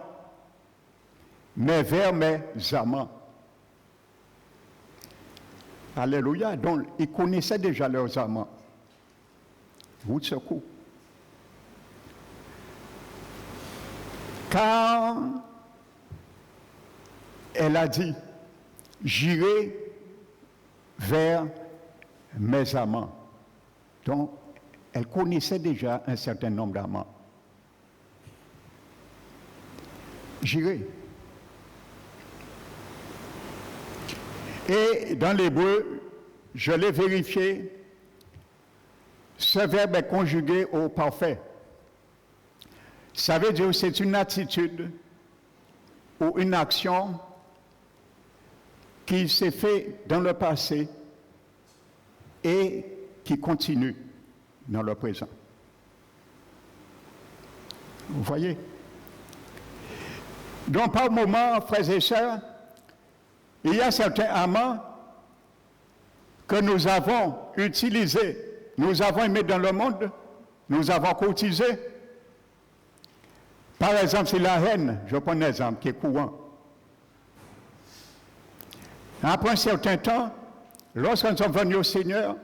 Speaker 1: mais vers mes amants. Alléluia. Donc, ils connaissaient déjà leurs amants. Vous de secours. Car elle a dit, j'irai vers mes amants. Donc, elle connaissait déjà un certain nombre d'amants. J'irai. Et dans l'hébreu, je l'ai vérifié, ce verbe est conjugué au parfait. Ça veut dire que c'est une attitude ou une action qui s'est faite dans le passé et qui continue dans le présent. Vous voyez? Donc, par moment, frères et sœurs, il y a certains amants que nous avons utilisés, nous avons aimés dans le monde, nous avons courtisé. Par exemple, c'est la haine, je prends un exemple qui est courant. Après un certain temps, lorsque nous sommes venus au Seigneur,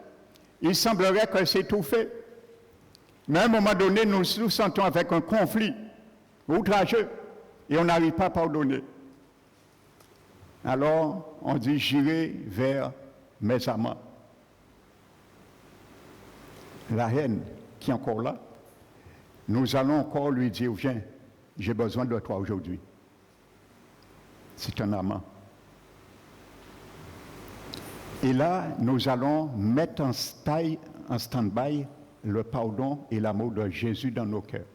Speaker 1: il semblerait que c'est tout fait. Mais à un moment donné, nous nous sentons avec un conflit outrageux et on n'arrive pas à pardonner. Alors, on dit, j'irai vers mes amants. La haine qui est encore là, nous allons encore lui dire, viens, j'ai besoin de toi aujourd'hui. C'est un amant. Et là, nous allons mettre en stand-by le pardon et l'amour de Jésus dans nos cœurs.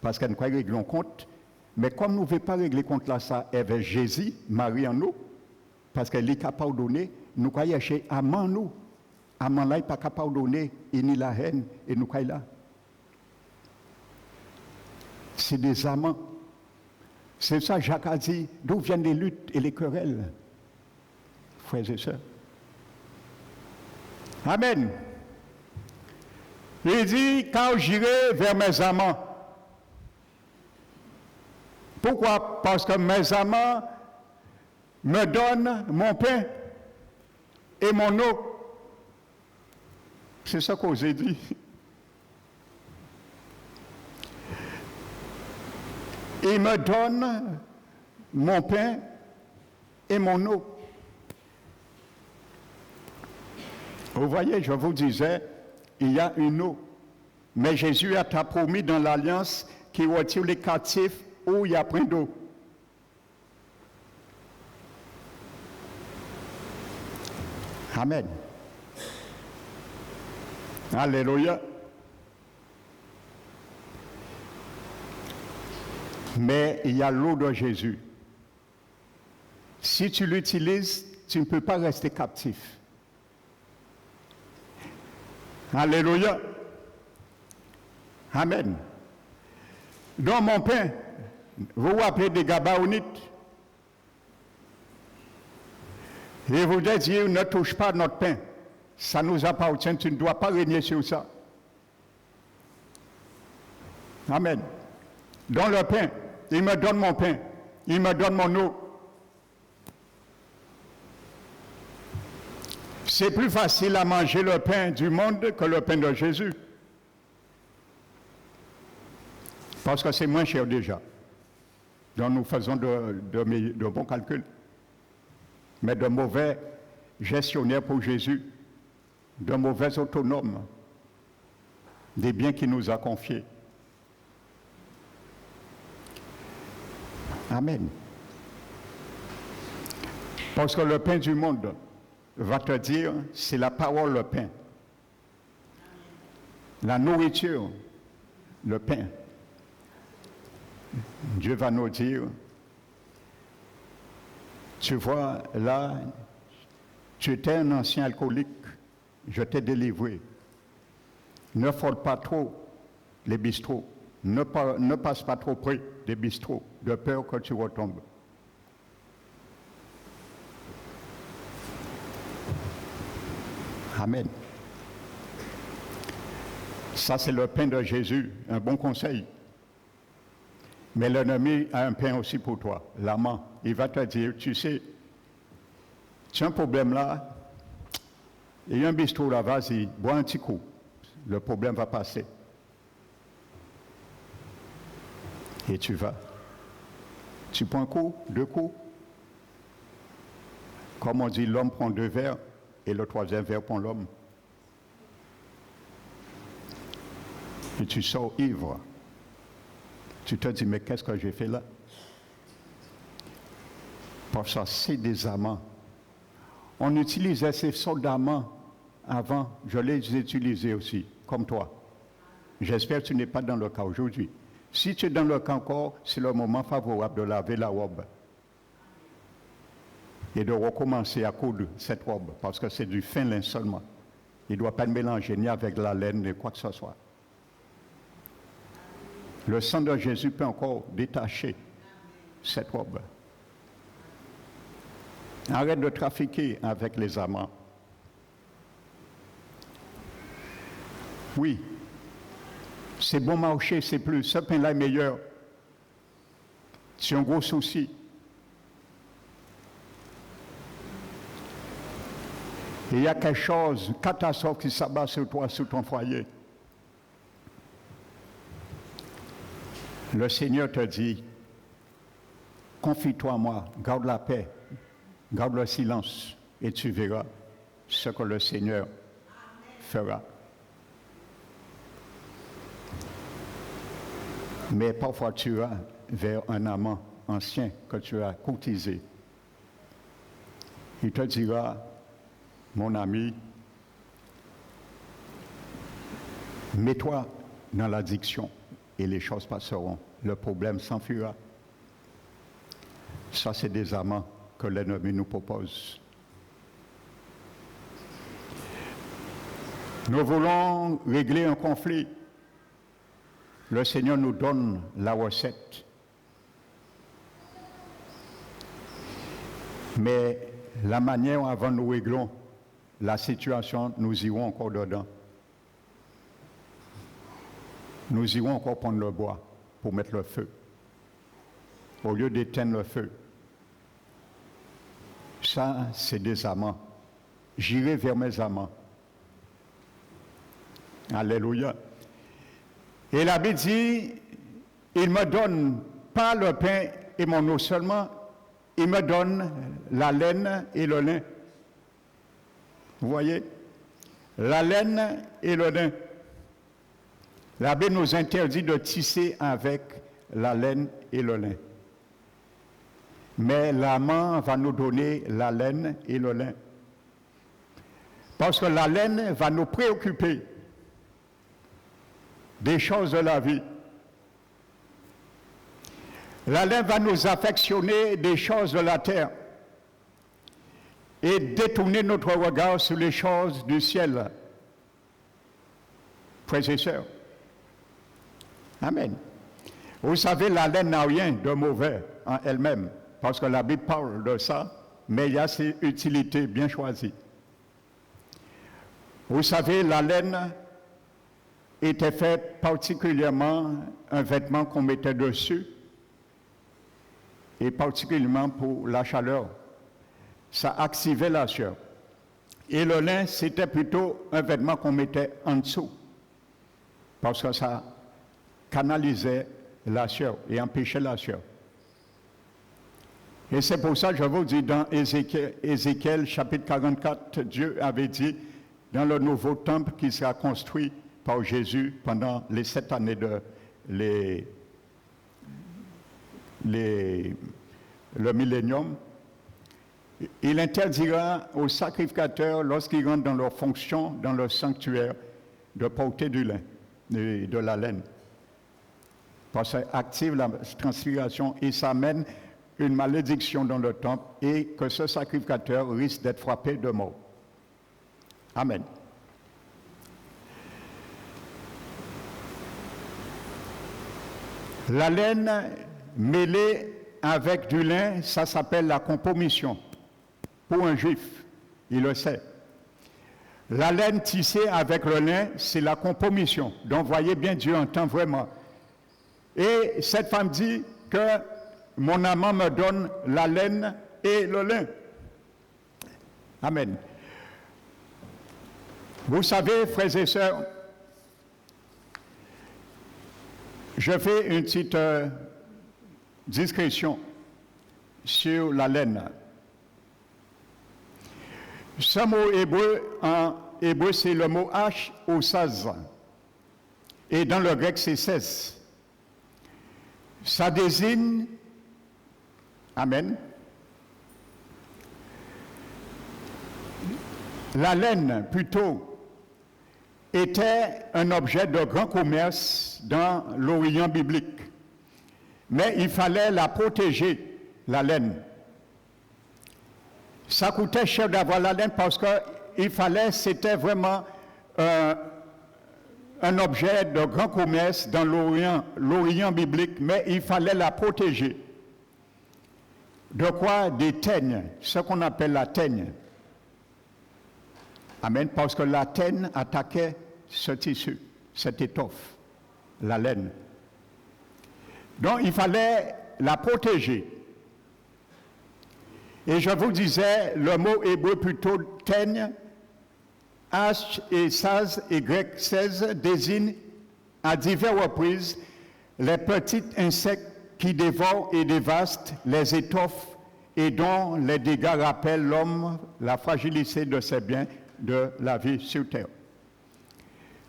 Speaker 1: parce qu'elle nous croit régler un compte. Mais comme nous ne voulons pas régler compte là, ça avec Jésus, Marie en nous, parce qu'elle est capable de donner, nous croyons chez amant nous. Amant là, il n'est pas capable de donner, il ni la haine, et nous croyons là. C'est des amants. C'est ça, Jacques a dit, d'où viennent les luttes et les querelles, frères et sœurs. Amen. Il dit, quand j'irai vers mes amants. Pourquoi? Parce que mes amants me donnent mon pain et mon eau. C'est ça qu'on s'est dit. Il me donne mon pain et mon eau. Vous voyez, je vous disais, il y a une eau. Mais Jésus a promis dans l'Alliance qu'il retire les captifs où il y a plein d'eau. Amen. Alléluia. Mais il y a l'eau de Jésus. Si tu l'utilises, tu ne peux pas rester captif. Alléluia. Amen. Dans mon pain, vous vous rappelez des Gabaonites. Et vous dites, ne touche pas notre pain. Ça nous appartient, tu ne dois pas régner sur ça. Amen. Dans le pain, il me donne mon pain, il me donne mon eau. C'est plus facile à manger le pain du monde que le pain de Jésus. Parce que c'est moins cher déjà. Donc nous faisons de bons calculs. Mais de mauvais gestionnaires pour Jésus, de mauvais autonomes, des biens qu'il nous a confiés. Amen. Parce que le pain du monde va te dire, c'est la parole, le pain. La nourriture, le pain. Dieu va nous dire, tu vois, là, tu étais un ancien alcoolique, je t'ai délivré. Ne fraude pas trop les bistrots. Ne passe pas trop près des bistrots, de peur que tu retombes. Amen. Ça, c'est le pain de Jésus, un bon conseil. Mais l'ennemi a un pain aussi pour toi, l'amant. Il va te dire, tu sais, tu as un problème là, il y a un bistrot là, vas-y, bois un petit coup. Le problème va passer. Et tu vas. Tu prends un coup, 2 coups. Comme on dit, l'homme prend 2 verres et le 3e verre prend l'homme. Et tu sors ivre. Tu te dis, mais qu'est-ce que j'ai fait là? Parce que c'est des amants. On utilisait ces sortes d'amants avant. Je les ai utilisés aussi, comme toi. J'espère que tu n'es pas dans le cas aujourd'hui. Si tu es dans le cas encore, c'est le moment favorable de laver la robe. Et de recommencer à coudre cette robe, parce que c'est du fin lin seulement. Il ne doit pas mélanger ni avec la laine, ni quoi que ce soit. Le sang de Jésus peut encore détacher cette robe. Arrête de trafiquer avec les amants. Oui, c'est bon marché, c'est plus. Ce pain-là est meilleur. C'est un gros souci. Et il y a quelque chose, une catastrophe qui s'abat sur toi, sur ton foyer. Le Seigneur te dit, confie-toi à moi, garde la paix, garde le silence, et tu verras ce que le Seigneur fera. Mais parfois tu vas vers un amant ancien que tu as courtisé. Il te dira, mon ami, mets-toi dans l'addiction et les choses passeront. Le problème s'enfuira. Ça, c'est des amants que l'ennemi nous propose. Nous voulons régler un conflit. Le Seigneur nous donne la recette. Mais la manière avant nous réglons la situation, nous irons encore dedans. Nous irons encore prendre le bois pour mettre le feu. Au lieu d'éteindre le feu. Ça, c'est des amants. J'irai vers mes amants. Alléluia. Et la Bible dit, il me donne pas le pain et mon eau seulement, il me donne la laine et le lin. Vous voyez? La laine et le lin. La Bible nous interdit de tisser avec la laine et le lin. Mais l'amant va nous donner la laine et le lin. Parce que la laine va nous préoccuper des choses de la vie. La laine va nous affectionner des choses de la terre et détourner notre regard sur les choses du ciel. Frères et sœurs. Amen. Vous savez, la laine n'a rien de mauvais en elle-même, parce que la Bible parle de ça, mais il y a ses utilités bien choisies. Vous savez, la laine était fait particulièrement un vêtement qu'on mettait dessus, et particulièrement pour la chaleur. Ça activait la sueur. Et le lin, c'était plutôt un vêtement qu'on mettait en dessous, parce que ça canalisait la sueur et empêchait la sueur. Et c'est pour ça que je vous dis dans Ézéchiel chapitre 44, Dieu avait dit dans le nouveau temple qui sera construit par Jésus pendant les 7 années de le millénium, il interdira aux sacrificateurs, lorsqu'ils rentrent dans leur fonction, dans leur sanctuaire, de porter du lin, de la laine. Parce que ça active la transpiration et ça amène une malédiction dans le temple et que ce sacrificateur risque d'être frappé de mort. Amen. La laine mêlée avec du lin, ça s'appelle la compromission. Pour un juif, il le sait. La laine tissée avec le lin, c'est la compromission. Donc, voyez bien, Dieu entend vraiment. Et cette femme dit que mon amant me donne la laine et le lin. Amen. Vous savez, frères et sœurs, je fais une petite discrétion sur la laine. Ce mot hébreu, en hébreu, c'est le mot H ou saz. Et dans le grec, c'est sès. Ça désigne, amen, la laine, plutôt, était un objet de grand commerce dans l'Orient biblique. Mais il fallait la protéger, la laine. Ça coûtait cher d'avoir la laine parce qu'il fallait, c'était vraiment un objet de grand commerce dans l'Orient biblique, mais il fallait la protéger. De quoi? Des teignes, ce qu'on appelle la teigne. Amen, parce que la teigne attaquait ce tissu, cette étoffe, la laine. Donc il fallait la protéger. Et je vous disais, le mot hébreu plutôt teigne, H et saz et grec 16 désigne à diverses reprises les petits insectes qui dévorent et dévastent les étoffes et dont les dégâts rappellent l'homme, la fragilité de ses biens, de la vie sur terre.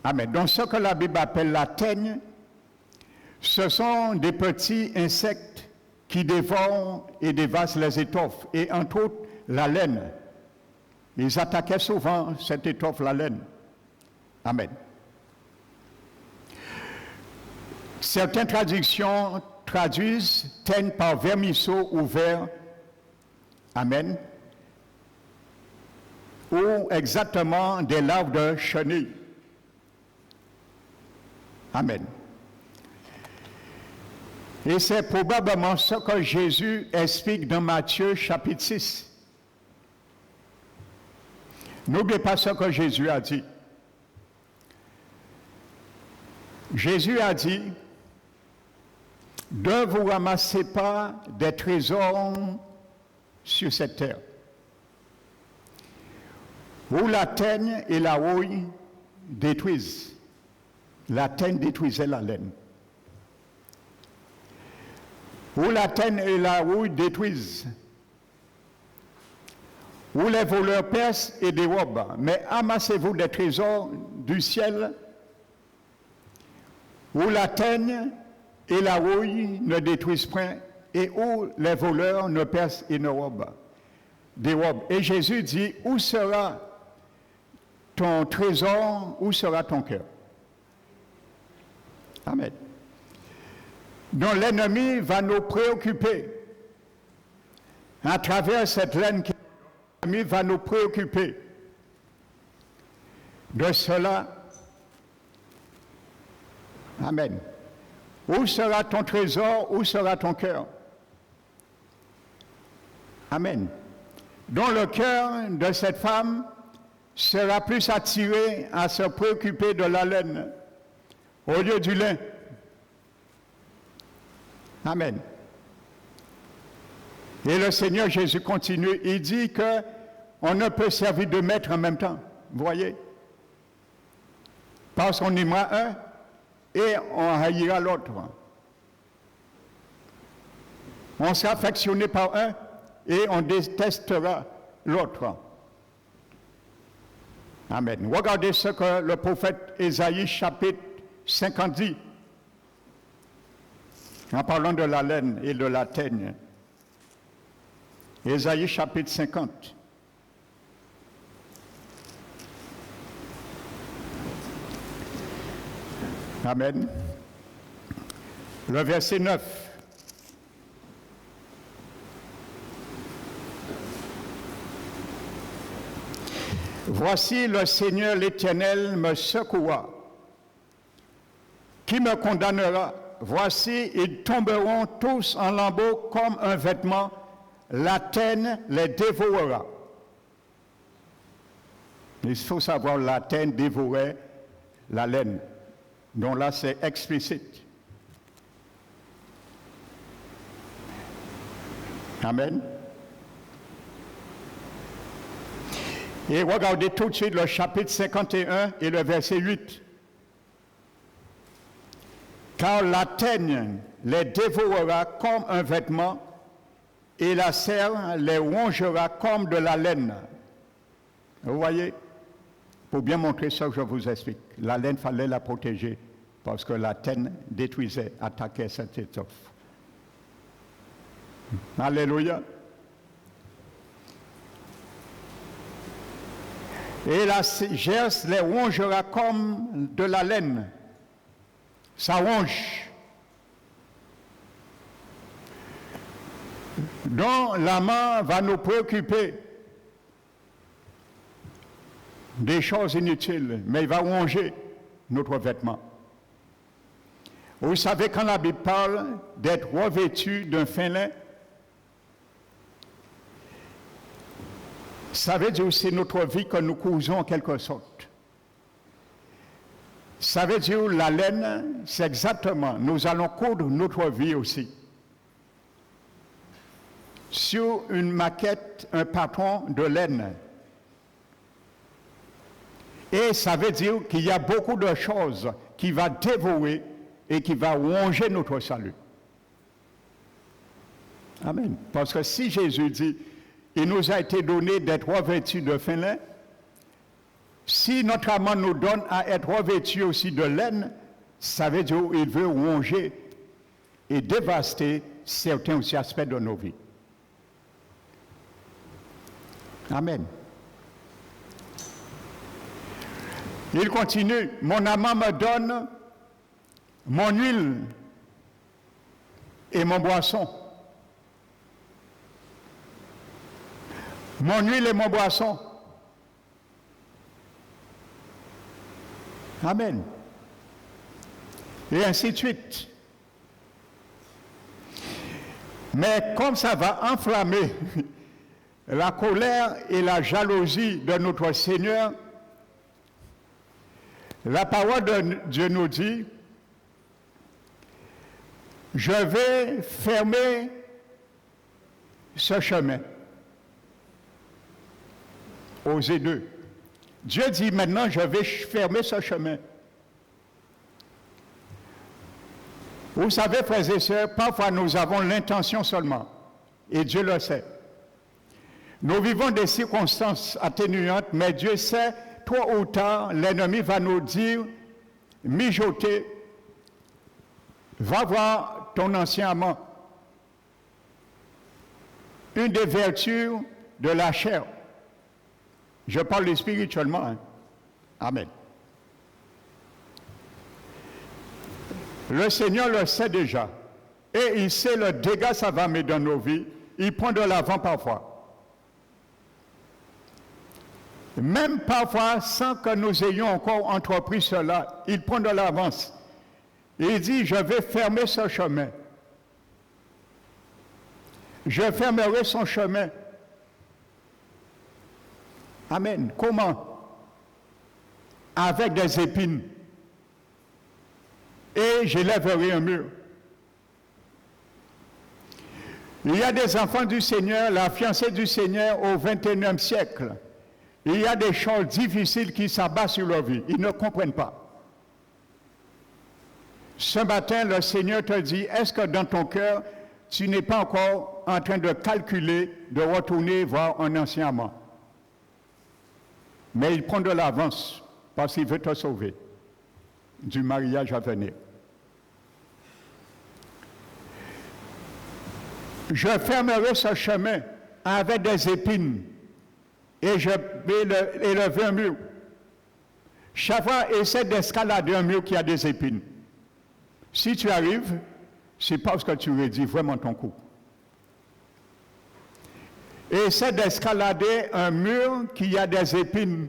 Speaker 1: Amen. Donc ce que la Bible appelle la teigne, ce sont des petits insectes qui dévorent et dévastent les étoffes, et entre autres la laine. Ils attaquaient souvent cette étoffe, la laine. Amen. Certaines traductions traduisent teigne par vermisseau ou verre. Amen. Ou exactement des larves de chenille. Amen. Et c'est probablement ce que Jésus explique dans Matthieu chapitre 6. N'oubliez pas ce que Jésus a dit. Jésus a dit, ne vous ramassez pas des trésors sur cette terre, où la teigne et la rouille détruisent. La teigne détruisait la laine. Où la teigne et la rouille détruisent. Où les voleurs percent et dérobent. Mais amassez-vous des trésors du ciel, où la teigne et la rouille ne détruisent point, et où les voleurs ne percent et ne dérobent. Et Jésus dit, où sera ton trésor, où sera ton cœur? Amen. Donc l'ennemi va nous préoccuper. À travers cette laine, l'ennemi va nous préoccuper de cela. Amen. Où sera ton trésor, où sera ton cœur? Amen. Donc le cœur de cette femme sera plus attiré à se préoccuper de la laine au lieu du lin. Amen. Et le Seigneur Jésus continue, il dit qu'on ne peut servir de maître en même temps. Vous voyez? Parce qu'on aimera un et on haïra l'autre. On sera affectionné par un et on détestera l'autre. Amen. Regardez ce que le prophète Ésaïe chapitre 50 dit, en parlant de la laine et de la teigne. Ésaïe chapitre 50. Amen. Le verset 9. Voici le Seigneur l'Éternel me secoua. Qui me condamnera? Voici, ils tomberont tous en lambeaux comme un vêtement. La teigne les dévorera. Il faut savoir, la teigne dévorait la laine. Donc là, c'est explicite. Amen. Et regardez tout de suite le chapitre 51 et le verset 8. Car la teigne les dévorera comme un vêtement, et la serre les rongera comme de la laine. Vous voyez? Pour bien montrer ça, je vous explique. La laine, il fallait la protéger, parce que la teigne détruisait, attaquait cette étoffe. Alléluia. Et la gerce les rongera comme de la laine. Ça ronge. Donc l'amant va nous préoccuper des choses inutiles, mais il va ronger notre vêtement. Vous savez, quand la Bible parle d'être revêtu d'un fin lin, ça veut dire que c'est notre vie que nous cousons en quelque sorte. Ça veut dire que la laine, c'est exactement, nous allons coudre notre vie aussi. Sur une maquette, un patron de laine. Et ça veut dire qu'il y a beaucoup de choses qui vont dévorer et qui vont ronger notre salut. Amen. Parce que si Jésus dit, il nous a été donné d'être revêtus de fin lin, si notre amant nous donne à être revêtus aussi de laine, ça veut dire qu'il veut ronger et dévaster certains aussi aspects de nos vies. Amen. Il continue, mon amant me donne mon huile et mon boisson. Mon huile et mon boisson. Amen. Et ainsi de suite. Mais comme ça va enflammer la colère et la jalousie de notre Seigneur, la parole de Dieu nous dit, je vais fermer ce chemin. Osée 2. Dieu dit maintenant, je vais fermer ce chemin. Vous savez, frères et sœurs, parfois nous avons l'intention seulement, et Dieu le sait. Nous vivons des circonstances atténuantes, mais Dieu sait, tôt ou tard, l'ennemi va nous dire, mijoter, va voir ton ancien amant. Une des vertus de la chair. Je parle spirituellement. Hein? Amen. Le Seigneur le sait déjà. Et il sait le dégât que ça va mettre dans nos vies. Il prend de l'avant parfois. Même parfois, sans que nous ayons encore entrepris cela, il prend de l'avance. Il dit, je vais fermer ce chemin. Je fermerai son chemin. Amen. Comment? Avec des épines. Et j'élèverai un mur. Il y a des enfants du Seigneur, la fiancée du Seigneur au XXIe siècle. Il y a des choses difficiles qui s'abattent sur leur vie. Ils ne comprennent pas. Ce matin, le Seigneur te dit, est-ce que dans ton cœur, tu n'es pas encore en train de calculer, de retourner voir un ancien amant? Mais il prend de l'avance parce qu'il veut te sauver du mariage à venir. Je fermerai ce chemin avec des épines et je vais élever un mur. Chaque fois, essaie d'escalader un mur qui a des épines. Si tu arrives, c'est parce que tu réduis vraiment ton coup. Essaie d'escalader un mur qui a des épines.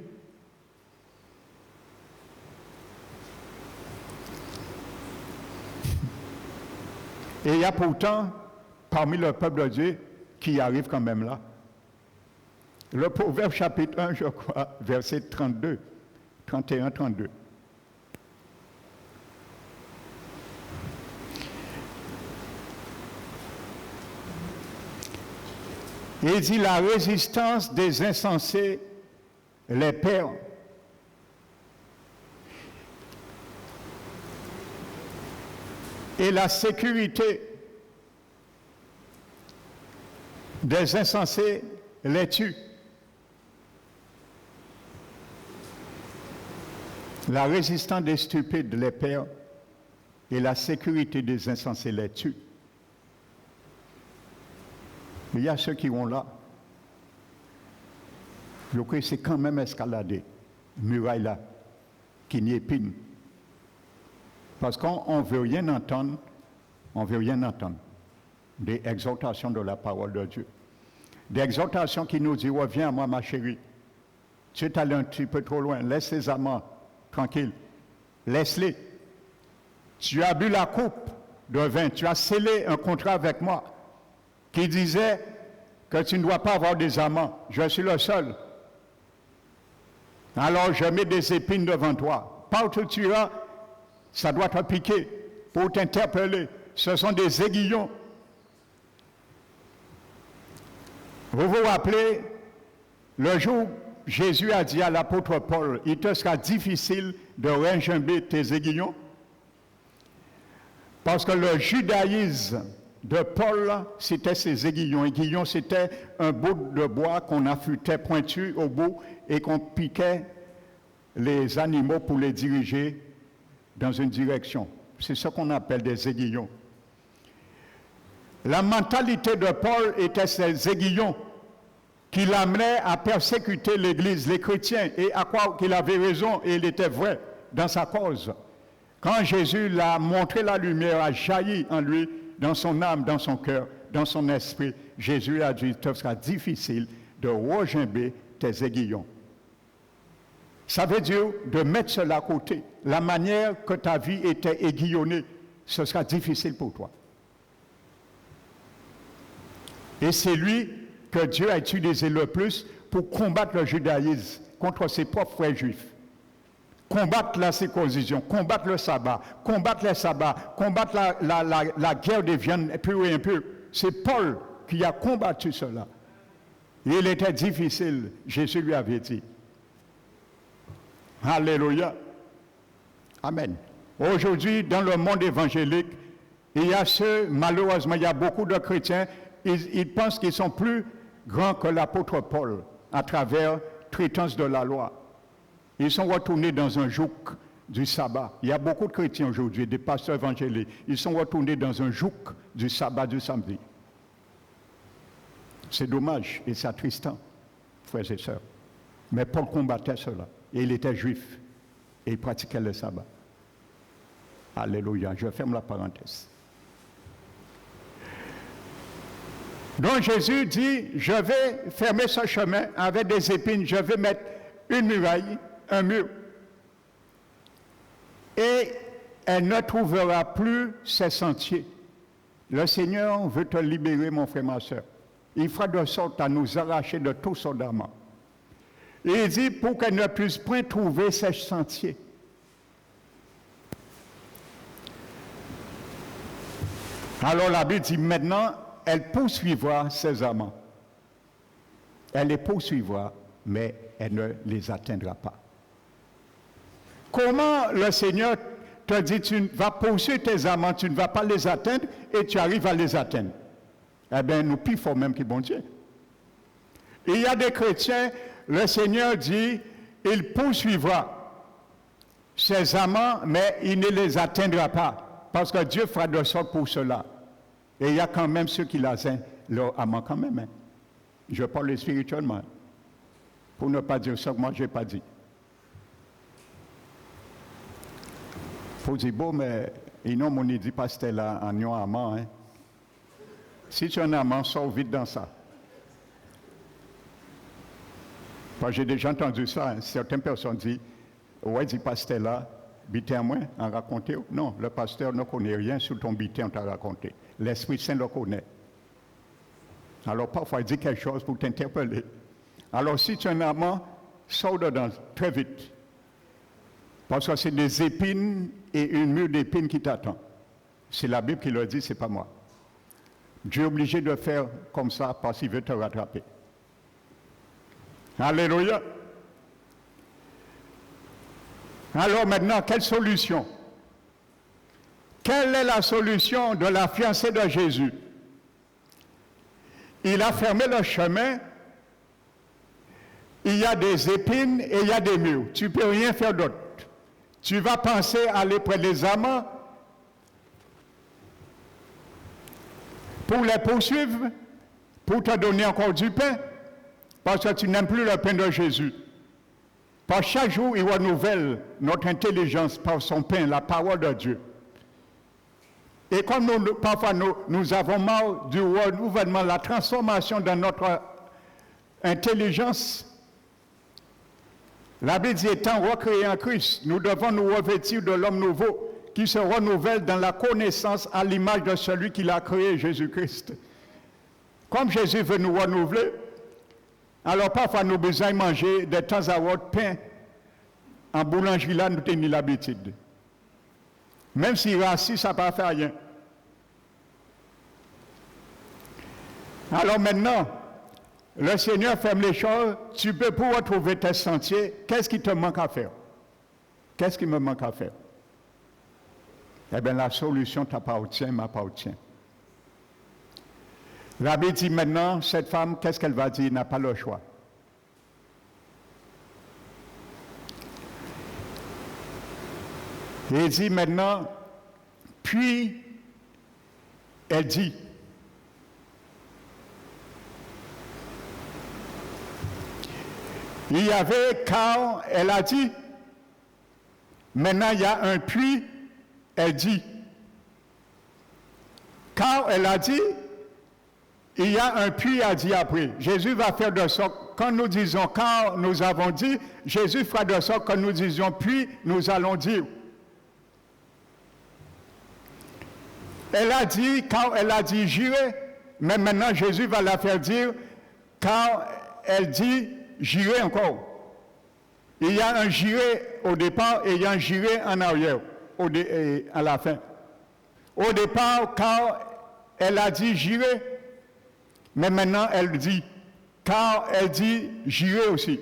Speaker 1: Et il y a pourtant, parmi le peuple de Dieu, qui arrive quand même là. Le Proverbe chapitre 1, je crois, verset 32, 31, 32. Il dit, la résistance des insensés les perd. Et la sécurité des insensés les tue. La résistance des stupides les perd et la sécurité des insensés les tue. Mais il y a ceux qui vont là. Je crois que c'est quand même escaladé, muraille là, qui n'y épine. Parce qu'on ne veut rien entendre, on ne veut rien entendre. Des exhortations de la parole de Dieu. Des exhortations qui nous disent, reviens à moi ma chérie. Tu es allé un petit peu trop loin, laisse les amants tranquilles. Laisse-les. Tu as bu la coupe de vin, tu as scellé un contrat avec moi qui disait que tu ne dois pas avoir des amants. Je suis le seul. Alors je mets des épines devant toi. Partout où tu iras, ça doit te piquer pour t'interpeller. Ce sont des aiguillons. Vous vous rappelez, le jour où Jésus a dit à l'apôtre Paul, il te sera difficile de réjimber tes aiguillons, parce que le judaïsme de Paul, c'était ses aiguillons. Aiguillons, c'était un bout de bois qu'on affûtait pointu au bout et qu'on piquait les animaux pour les diriger dans une direction. C'est ce qu'on appelle des aiguillons. La mentalité de Paul était ces aiguillons qui l'amenaient à persécuter l'Église, les chrétiens, et à croire qu'il avait raison et il était vrai dans sa cause. Quand Jésus l'a montré, la lumière a jailli en lui, dans son âme, dans son cœur, dans son esprit. Jésus a dit, ce sera difficile de regimber tes aiguillons. Ça veut dire de mettre cela à côté. La manière que ta vie était aiguillonnée, ce sera difficile pour toi. Et c'est lui que Dieu a utilisé le plus pour combattre le judaïsme contre ses propres frères juifs. Combattre la circoncision, combattre le sabbat, combattre les sabbats, combattre la guerre des viandes pures et impures. C'est Paul qui a combattu cela. Et il était difficile, Jésus lui avait dit. Alléluia. Amen. Aujourd'hui, dans le monde évangélique, il y a malheureusement, il y a beaucoup de chrétiens, ils pensent qu'ils sont plus grands que l'apôtre Paul à travers traitance de la loi. Ils sont retournés dans un joug du sabbat. Il y a beaucoup de chrétiens aujourd'hui, des pasteurs évangéliques. Ils sont retournés dans un joug du sabbat du samedi. C'est dommage et c'est attristant, frères et sœurs. Mais Paul combattait cela. Et il était juif. Et il pratiquait le sabbat. Alléluia. Je ferme la parenthèse. Donc Jésus dit, je vais fermer ce chemin avec des épines. Je vais mettre une muraille, un mur. Et elle ne trouvera plus ses sentiers. Le Seigneur veut te libérer, mon frère, ma soeur. Il fera de sorte à nous arracher de tout son damant. Et il dit pour qu'elle ne puisse point trouver ses sentiers. Alors la Bible dit maintenant, elle poursuivra ses amants. Elle les poursuivra, mais elle ne les atteindra pas. Comment le Seigneur te dit tu vas poursuivre tes amants, tu ne vas pas les atteindre et tu arrives à les atteindre? Eh bien, nous pifons même que bon Dieu. Il y a des chrétiens, le Seigneur dit, il poursuivra ses amants, mais il ne les atteindra pas, parce que Dieu fera de sorte pour cela. Et il y a quand même ceux qui l'atteignent, leur amant quand même. Hein. Je parle spirituellement, pour ne pas dire ça que moi je n'ai pas dit. Il faut dire, bon, mais ils n'ont mon dit pas c'était là en yon amant. Hein. Si tu es un amant, sors vite dans ça. J'ai déjà entendu ça, hein. Certaines personnes disent, ouais, dit pasteur là, bité à moi, en raconter. Non, le pasteur ne connaît rien sur ton bité, on t'a raconté. L'Esprit Saint le connaît. Alors parfois, il dit quelque chose pour t'interpeller. Alors si tu es un amant, sors dedans très vite. Parce que c'est des épines et une mure d'épines qui t'attend. C'est la Bible qui le dit, c'est pas moi. Dieu est obligé de faire comme ça parce qu'il veut te rattraper. Alléluia. Alors maintenant, quelle solution? Quelle est la solution de la fiancée de Jésus? Il a fermé le chemin, il y a des épines et il y a des murs. Tu ne peux rien faire d'autre. Tu vas penser à aller près des amants pour les poursuivre, pour te donner encore du pain, parce que tu n'aimes plus le pain de Jésus. Par chaque jour, il renouvelle notre intelligence par son pain, la parole de Dieu. Et comme parfois nous avons marre du renouvellement, la transformation de notre intelligence, la Bible dit étant recréés en Christ, nous devons nous revêtir de l'homme nouveau qui se renouvelle dans la connaissance à l'image de celui qui l'a créé, Jésus-Christ. Comme Jésus veut nous renouveler, alors parfois nous avons besoin de manger de temps à autre pain. En boulangerie là, nous avons l'habitude. Même s'il est assis, ça ne va pas faire rien. Alors maintenant, le Seigneur ferme les choses, tu peux pour retrouver tes sentiers. Qu'est-ce qui te manque à faire? Qu'est-ce qui me manque à faire? Eh bien, la solution t'appartient, m'appartient. La Bible dit maintenant, cette femme, qu'est-ce qu'elle va dire? Elle n'a pas le choix. Et il dit maintenant, puis, elle dit, il y avait, car elle a dit, maintenant il y a un puits elle dit, car elle a dit, il y a un puis a dit après. Jésus va faire de sorte, quand nous disons car nous avons dit, Jésus fera de sorte que nous disions puis nous allons dire. Elle a dit, car elle a dit j'irai, mais maintenant Jésus va la faire dire, car elle dit j'irai encore. Il y a un j'irai au départ et il y a un j'irai en arrière, à la fin. Au départ, car elle a dit j'irai, mais maintenant elle dit, car elle dit j'irai aussi.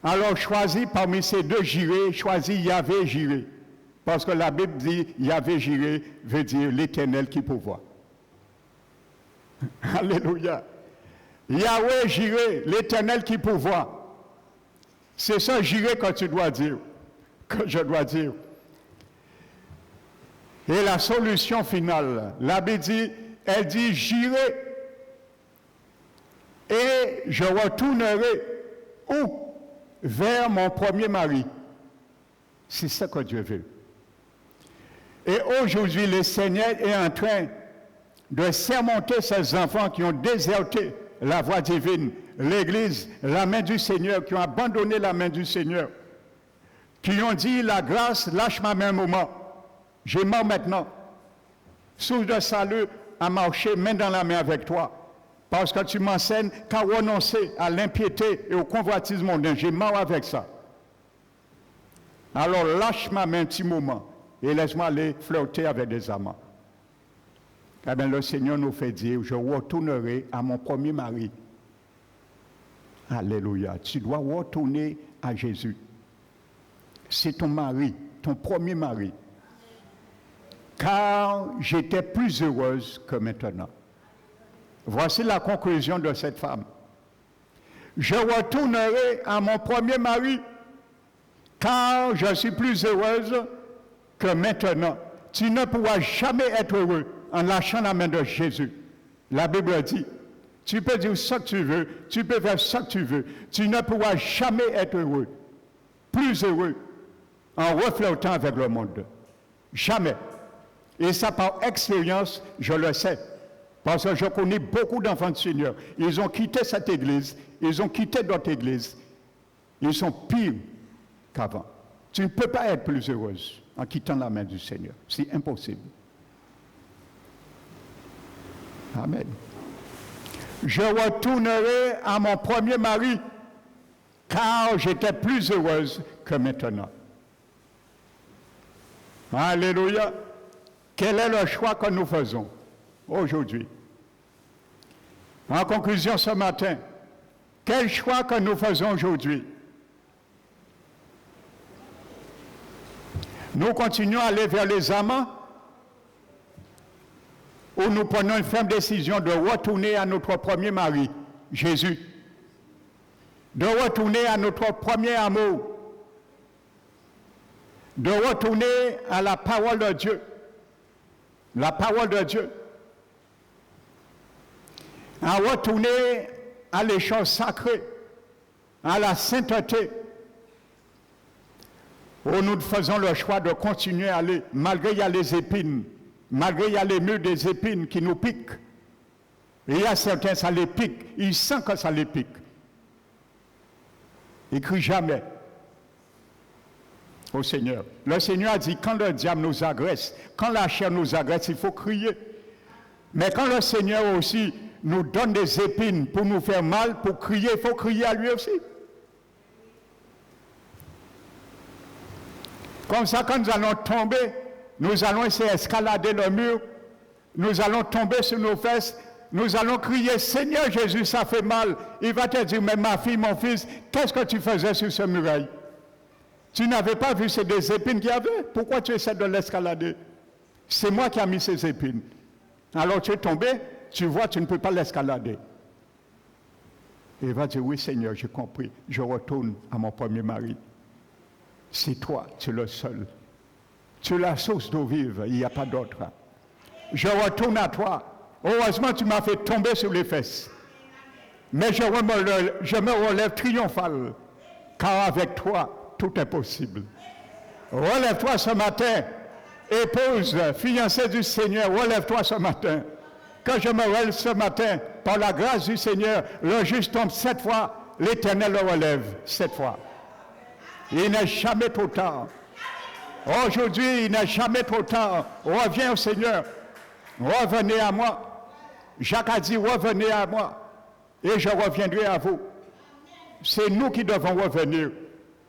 Speaker 1: Alors choisis parmi ces deux j'irai, choisis Yahvé j'irai. Parce que la Bible dit Yahvé j'irai veut dire l'Éternel qui pourvoit. Alléluia. Yahvé j'irai, l'Éternel qui pourvoit. C'est ça j'irai que tu dois dire, que je dois dire. Et la solution finale, la Bible dit, elle dit j'irai et je retournerai où? Vers mon premier mari. C'est ça que Dieu veut. Et aujourd'hui, le Seigneur est en train de surmonter ces enfants qui ont déserté la voie divine, l'Église, la main du Seigneur, qui ont abandonné la main du Seigneur, qui ont dit la grâce, lâche ma main un moment, j'ai mort maintenant. Source de salut à marcher main dans la main avec toi. Parce que tu m'enseignes qu'à renoncer à l'impiété et au convoitisme mondain. J'ai mort avec ça. Alors lâche ma main un petit moment et laisse-moi aller flirter avec des amants. Eh bien, le Seigneur nous fait dire, je retournerai à mon premier mari. Alléluia. Tu dois retourner à Jésus. C'est ton mari, ton premier mari. Car j'étais plus heureuse que maintenant. Voici la conclusion de cette femme. Je retournerai à mon premier mari, car je suis plus heureuse que maintenant. Tu ne pourras jamais être heureux en lâchant la main de Jésus. La Bible dit, tu peux dire ce que tu veux, tu peux faire ce que tu veux, tu ne pourras jamais être heureux, plus heureux, en reflétant avec le monde. Jamais. Et ça, par expérience, je le sais. Parce que je connais beaucoup d'enfants du Seigneur. Ils ont quitté cette église, ils ont quitté d'autres églises. Ils sont pires qu'avant. Tu ne peux pas être plus heureuse en quittant la main du Seigneur. C'est impossible. Amen. Je retournerai à mon premier mari, car j'étais plus heureuse que maintenant. Alléluia. Quel est le choix que nous faisons aujourd'hui? En conclusion ce matin, quel choix que nous faisons aujourd'hui? Nous continuons à aller vers les amants ou nous prenons une ferme décision de retourner à notre premier mari, Jésus, de retourner à notre premier amour, de retourner à la parole de Dieu, la parole de Dieu, à retourner à les choses sacrées, à la sainteté, où nous faisons le choix de continuer à aller, malgré il y a les épines, malgré il y a les murs des épines qui nous piquent. Et il y a certains, ça les pique, ils sentent que ça les pique. Ils crient jamais au Seigneur. Le Seigneur a dit, quand le diable nous agresse, quand la chair nous agresse, il faut crier. Mais quand le Seigneur aussi nous donne des épines pour nous faire mal, pour crier, il faut crier à lui aussi. Comme ça, quand nous allons tomber, nous allons essayer d'escalader le mur, nous allons tomber sur nos fesses, nous allons crier, Seigneur Jésus, ça fait mal. Il va te dire, mais ma fille, mon fils, qu'est-ce que tu faisais sur ce muraille? Tu n'avais pas vu ces deux épines qu'il y avait? Pourquoi tu essaies de l'escalader? C'est moi qui ai mis ces épines. Alors tu es tombé, tu vois, tu ne peux pas l'escalader. Et il va dire, oui Seigneur, j'ai compris, je retourne à mon premier mari. C'est toi, tu es le seul. Tu es la source d'eau vive, il n'y a pas d'autre. Je retourne à toi. Heureusement, tu m'as fait tomber sur les fesses. Mais je me relève triomphal, car avec toi, tout est possible. Relève-toi ce matin Épouse, fiancée du Seigneur, relève-toi ce matin. Quand je me relève ce matin, par la grâce du Seigneur, le juste tombe 7 fois, l'Éternel le relève 7 fois. Il n'est jamais trop tard. Aujourd'hui, il n'est jamais trop tard. Reviens au Seigneur. Revenez à moi. Jacques a dit, revenez à moi. Et je reviendrai à vous. C'est nous qui devons revenir.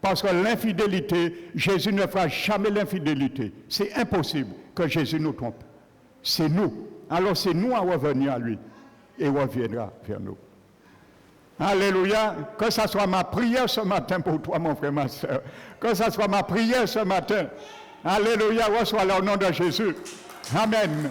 Speaker 1: Parce que l'infidélité, Jésus ne fera jamais l'infidélité. C'est impossible que Jésus nous trompe. C'est nous. Alors c'est nous à revenir à lui. Et il reviendra vers nous. Alléluia. Que ça soit ma prière ce matin pour toi, mon frère, ma soeur. Que ça soit ma prière ce matin. Alléluia. Reçois-la au nom de Jésus. Amen.